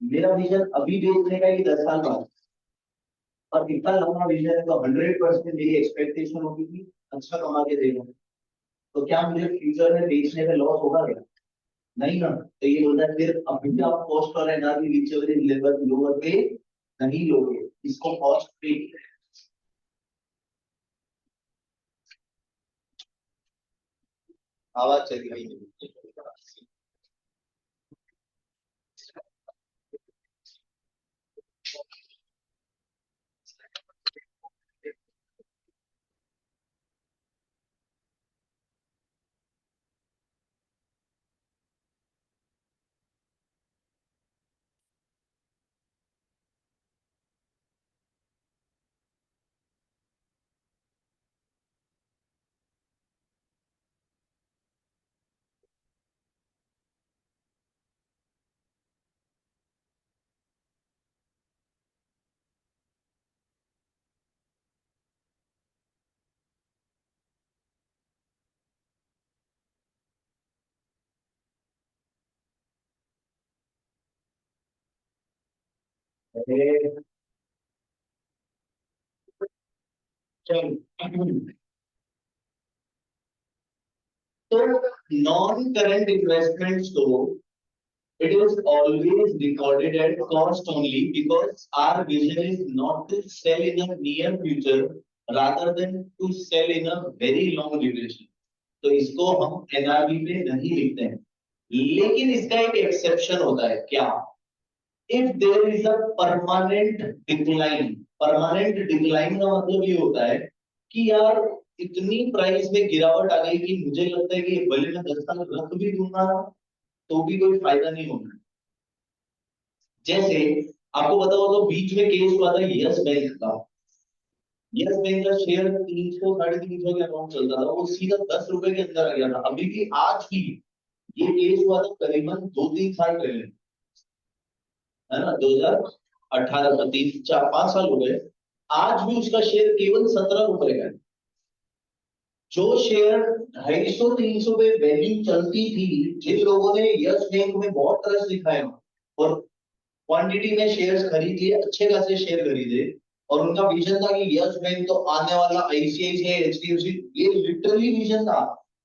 मेरा विजन अभी बेचने का ही 10 साल बाद। और इतना लंबा विजन है तो 100% मेरी एक्सपेक्टेशन होगी कि अच्छा कमा के देगा। तो क्या मुझे फ्यूचर में बेचने में लॉस होगा क्या? नहीं ना। तो ये बोलता है फिर अभी आप कॉस्ट और NRV whichever is level lower पे नहीं लोगे, इसको कॉस्ट पे। आवाज चली गई। अरे चलो, तो नॉन करंट इन्वेस्टमेंट्स को it is always recorded at cost only because our vision is not to sell in a near future rather than to sell in a very long duration. तो इसको हम एनआरवी पे नहीं लिखते हैं। लेकिन इसका एक एक्सेप्शन होता है, क्या? If there is a permanent decline. Permanent decline का मतलब ये होता है कि यार इतनी प्राइस में गिरावट आ गई कि मुझे लगता है कि भले मैं 10 साल रख भी दूंगा तो भी कोई फायदा नहीं होगा। जैसे आपको पता हो तो बीच में केस हुआ था यस बैंक का। यस बैंक का शेयर 300 350 के अराउंड चलता था, वो सीधा 10 रुपए के अंदर आ गया था। अभी भी आज भी ये केस हुआ था करीबन 2-3 साल पहले, है ना, 2018 तीन चार 5 साल हो गए। आज भी उसका शेयर केवल 17 रुपए का है। जो शेयर 250-300 पे वैल्यू चलती थी, जिन लोगों ने यस बैंक में बहुत ट्रस्ट दिखाया और क्वांटिटी में शेयर्स खरीद लिए, अच्छे खासे शेयर खरीदे, और उनका विजन था कि यस बैंक तो आने वाला, आईसीआईसीआई, एचडीएफसी, ये लिटरली विजन था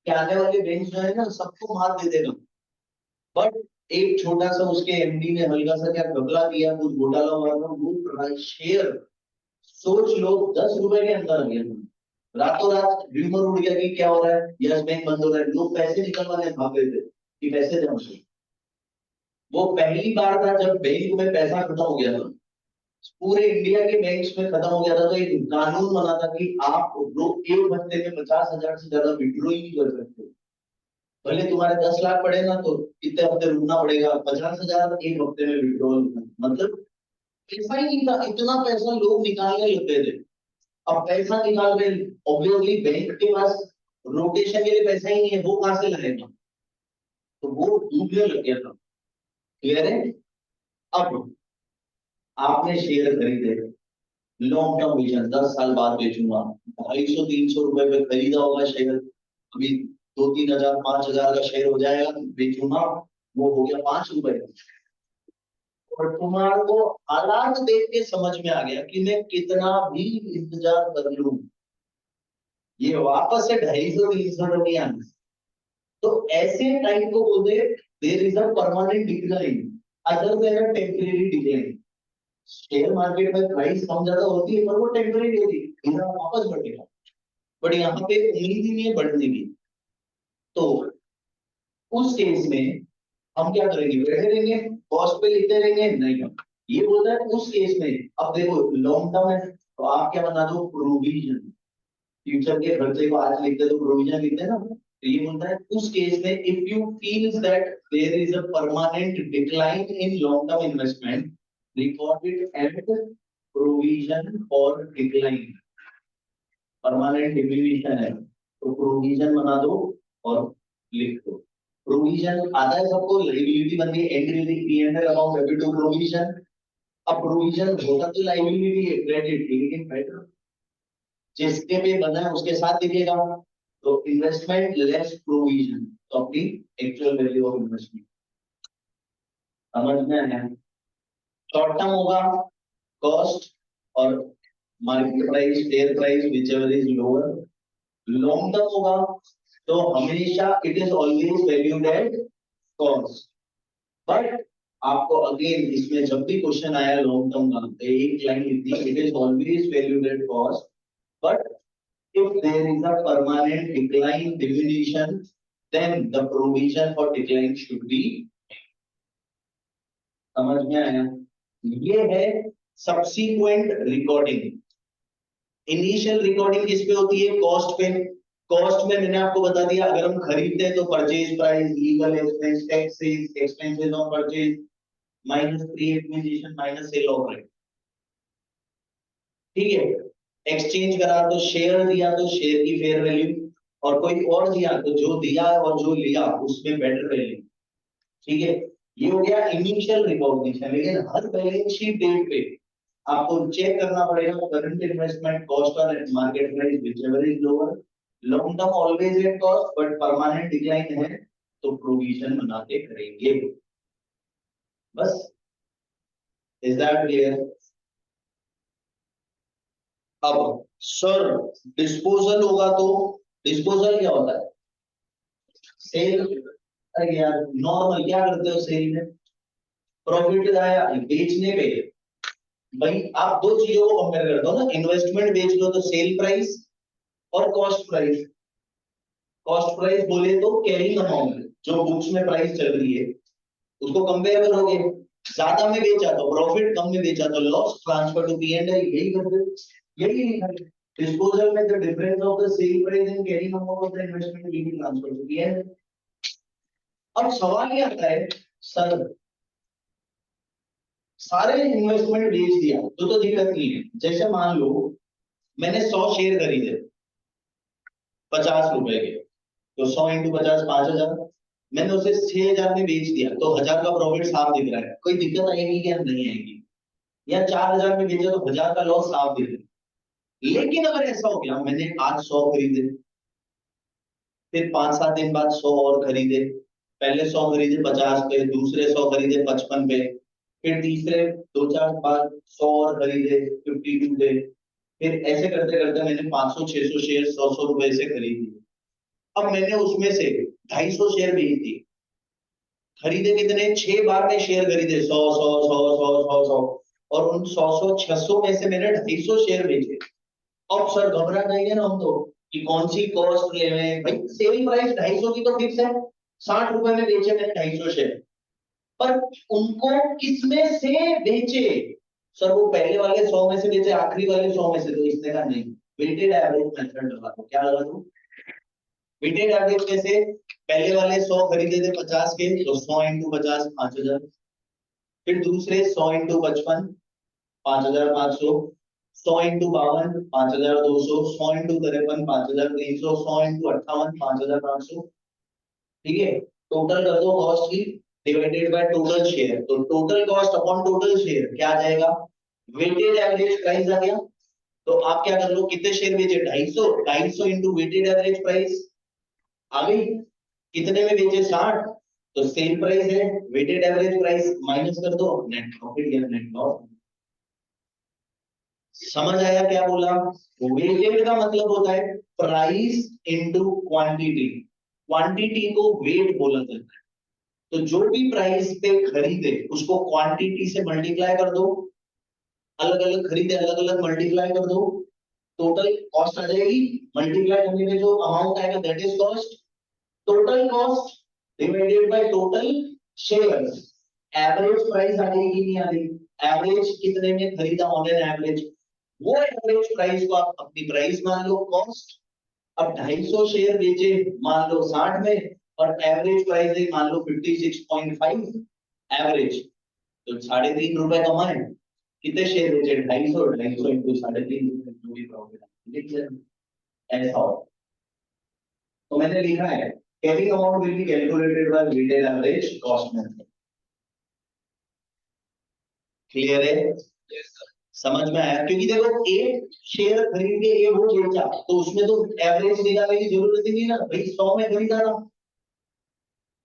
कि आने वाले बैंक जो है ना सबको मार दे देगा। बट एक छोटा सा उसके एमडी ने हल्का सा क्या घपला किया, कुछ घोटाला हुआ था, वो शेयर सोच लो 10 रुपए के अंदर आ गया था। रातों रात र्यूमर उड़ गया कि क्या हो रहा है, यस बैंक बंद हो रहा है, लोग पैसे निकलवाने भाग रहे थे कि पैसे जमा करो। वो पहली बार था जब बैंक में पैसा खत्म हो गया था, पूरे इंडिया के बैंक्स में खत्म हो गया था, तो एक कानून बना था कि आप लोग एक हफ्ते में 50,000 से ज्यादा विड्रॉ ही नहीं कर सकते। भले तुम्हारे 10 लाख पड़े ना, तो कितने हफ्ते रुकना पड़ेगा, 50,000 एक हफ्ते में विड्रॉ, मतलब पैसा ही नहीं था, इतना पैसा लोग निकालने लगते थे। अब पैसा निकाल रहे, ऑब्वियसली बैंक के पास रोटेशन के लिए पैसा ही नहीं है, वो कहां से लाएगा, तो वो डूबने लग गया था। क्लियर है? अब आपने शेयर खरीदे, लॉन्ग टर्म विजन, 10 साल बाद बेचूंगा, 250-300 रुपए पे खरीदा होगा शेयर, अभी 2-3 हजार 5 हजार का शेयर हो जाएगा, बेचूंगा, वो हो गया 5 रुपए। और तुम्हारे को हालात देख के समझ में आ गया कि मैं कितना भी इंतजार कर लूं, ये वापस से 250-300 नहीं आना। तो ऐसे टाइम को बोलते there is a permanent decline other than a temporary decline. Share market में प्राइस कम ज्यादा होती है, पर वो टेम्परेरी होती है, इधर वापस बढ़ेगा। बट यहाँ पे उम्मीद ही नहीं है बढ़ने की, तो उस केस में हम क्या करेंगे, बैठे रहेंगे, कॉस्ट पे लिखते रहेंगे? नहीं, ये बोलता है उस केस में, अब देखो लॉन्ग टर्म है तो आप क्या बना दो, प्रोविजन, फ्यूचर के खर्चे को आज लिखते तो प्रोविजन लिखते हैं ना, तो ये बोलता है उस केस में if you feel that there is a permanent decline in long term investment, record it at provision और डिक्लाइन। परमानेंट डिक्लिनेशन है तो प्रोविजन बना दो और लिख दो। प्रोविजन आता है सबको, लाइबिलिटी बनती है, entry P and L account debit to provision. अब प्रोविजन होता तो लाइबिलिटी है, क्रेडिट, लेकिन बेटर जिसके पे बना है उसके साथ दिखेगा, तो इन्वेस्टमेंट लेस प्रोविजन, तो अपनी एक्चुअल वैल्यू ऑफ इन्वेस्टमेंट। समझ में आया? शॉर्ट टर्म होगा कॉस्ट और market price, share price, whichever is lower. Long term होगा तो हमेशा it is always valued at cost. But आपको अगेन इसमें जब भी क्वेश्चन आया लॉन्ग टर्म का, एक लाइन लिखी, it is always valued at cost, but if there is a permanent decline diminution, then the provision for decline should be। समझ में आया? ये है subsequent recording। इनिशियल रिकॉर्डिंग किस पे होती है, कॉस्ट पे। कॉस्ट में मैंने आपको बता दिया, अगर हम खरीदते हैं तो purchase price, legal expense, taxes, expenses on purchase, minus pre acquisition, minus cell of right. ठीक है? एक्सचेंज करा तो शेयर दिया तो शेयर की फेयर वैल्यू, और कोई और दिया तो जो दिया और जो लिया उसमें बेटर वैल्यू। ठीक है? ये हो गया इनिशियल रिकॉग्निशन। लेकिन हर बैलेंस शीट डेट पे आपको चेक करना पड़ेगा करंट इन्वेस्टमेंट कॉस्ट और market price whichever is lower. Long term always at cost, but permanent decline है तो प्रोविजन बना के करेंगे। बस, इज दैट क्लियर? अब सर डिस्पोजल होगा तो, डिस्पोजल क्या होता है, सेल। अरे यार नॉर्मल क्या करते हो सेल में, प्रॉफिट आया बेचने पे, भाई आप दो चीजों को कंपेयर करते हो ना, इन्वेस्टमेंट बेच लो तो सेल प्राइस और कॉस्ट प्राइस। कॉस्ट प्राइस बोले तो कैरिंग अमाउंट, जो बुक्स में प्राइस चल रही है उसको कंपेयर करोगे, ज्यादा में बेचा तो प्रॉफिट, कम में बेचा तो लॉस, ट्रांसफर टू पी&एल, यही करते हो, यही लिखा है। डिस्पोजल में the difference of the sale price and carrying amount of the investment will be transfer to P and L. अब सवाल ये आता है, सर सारे इन्वेस्टमेंट बेच दिया तो दिक्कत नहीं है, जैसे मान लो मैंने 100 शेयर खरीदे 50 रुपए के, तो 100 × 50 5,000, मैंने उसे 6,000 में बेच दिया तो 1,000 का प्रॉफिट साफ दिख रहा है, कोई दिक्कत आएगी क्या? नहीं आएगी। या 4,000 में बेचा तो 1,000 का लॉस साफ दिख रहा है। लेकिन अगर ऐसा हो गया मैंने आज 100 खरीदे, फिर 5-7 दिन बाद 100 और खरीदे, पहले 100 खरीदे 50 पे, दूसरे 100 खरीदे 55 पे, फिर तीसरे 2-4 बाद 100 और खरीदे 52 पे, फिर ऐसे करते करते मैंने 500-600 शेयर 100 रुपए से खरीद लिए। अब मैंने उसमें से 250 शेयर बेच दिए। खरीदे कितने? 6 बार में शेयर खरीदे 100 100 100 100 100 100, और उन 100 600 में से मैंने 250 शेयर बेचे। अब सर घबरा जाएंगे ना हम तो कि कौन सी कॉस्ट ले रहे हैं भाई, सेलिंग प्राइस 250 की तो फिक्स है, 60 रुपए में बेचे मैंने 250 शेयर, पर उनको किसमें से बेचे? सर वो पहले वाले 100 में से बेचे, आखिरी वाले 100 में से। तो इसने कहा नहीं, वेटेड एवरेज मेथड लगा दो। क्या लगा दो? वेटेड एवरेज में से पहले वाले 100 खरीदे थे 50 के, तो 100 इंटू 50 5,000, फिर दूसरे 100 इंटू 55 5,500, 100 इंटू 52 5,200, 100 इंटू 53 5,300, 100 इंटू 58 5,500। ठीक है, टोटल कर दो कॉस्ट की डिवाइडेड बाय टोटल शेयर, तो total cost upon total share क्या आ जाएगा? वेटेड एवरेज प्राइस आ गया। तो आप क्या कर लो, कितने शेयर बेचे? 250, 250 इंटू वेटेड एवरेज प्राइस आ गई। कितने में बेचे? 60, तो सेम प्राइस है, वेटेड एवरेज प्राइस माइनस कर दो, नेट प्रॉफिट या नेट लॉस। समझ आया क्या बोला? वेटेड का मतलब होता है प्राइस इनटू क्वांटिटी, क्वांटिटी को वेट बोला जाता है। तो जो भी प्राइस पे खरीदे उसको क्वांटिटी से मल्टीप्लाई कर दो, अलग अलग खरीदे अलग अलग मल्टीप्लाई कर दो, टोटल कॉस्ट आ जाएगी। मल्टीप्लाई करने में जो अमाउंट आएगा that is cost. Total cost divided by total shares, average price आ जाएगी नहीं आ रही? एवरेज कितने में खरीदा ऑन एन एवरेज, वो एवरेज प्राइस को आप अपनी प्राइस मान लो कॉस्ट। अब 250 शेयर बेचे मान लो 60 में, और एवरेज प्राइस है मान लो 56.5 एवरेज, तो 3.5 रुपए कमाए। कितने शेयर बेचे? 250, 250 इंटू 3.5 जो भी प्रॉफिट है, ऐसा हो। तो मैंने लिखा है carrying amount will be calculated by weighted average cost method. Clear है? समझ में आया? क्योंकि देखो एक शेयर खरीद के ये वो बेचा तो उसमें तो एवरेज निकालने की जरूरत ही नहीं ना भाई, 100 में खरीदा था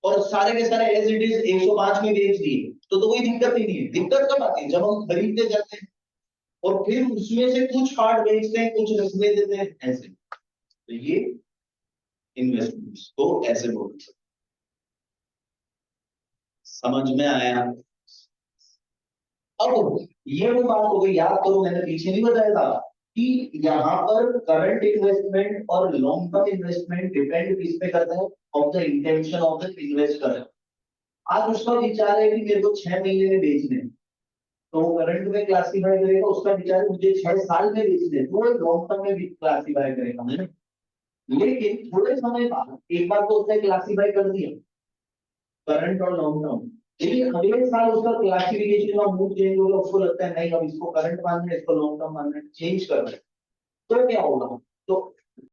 और सारे के सारे एज इट इज 105 में बेच दिए, तो कोई दिक्कत ही नहीं है। दिक्कत कब आती है? जब हम खरीदते जाते हैं और फिर उसमें से कुछ पार्ट बेचते हैं कुछ रखने देते हैं, ऐसे। तो ये इन्वेस्टमेंट्स को ऐसे बोलते हैं। समझ में आया? अब ये वो बात हो गई, याद करो मैंने पीछे नहीं बताया था कि यहाँ पर करंट इन्वेस्टमेंट और लॉन्ग टर्म इन्वेस्टमेंट डिपेंड किस पे करता है? Of the intention of the investor. आज उसका विचार है कि मेरे को 6 महीने में बेचने, तो वो करंट में क्लासीफाई करेगा। उसका विचार है मुझे 6 साल में बेचने, तो वो लॉन्ग टर्म में भी क्लासीफाई करेगा, है ना? लेकिन थोड़े समय बाद एक बार तो उसने क्लासीफाई कर दिया करंट और लॉन्ग टर्म, लेकिन अगले साल उसका क्लासिफिकेशन का मूड चेंज हो गया, उसको लगता है नहीं अब इसको करंट मानना है, इसको लॉन्ग टर्म मानना है, चेंज कर रहे हैं। तो क्या होगा? तो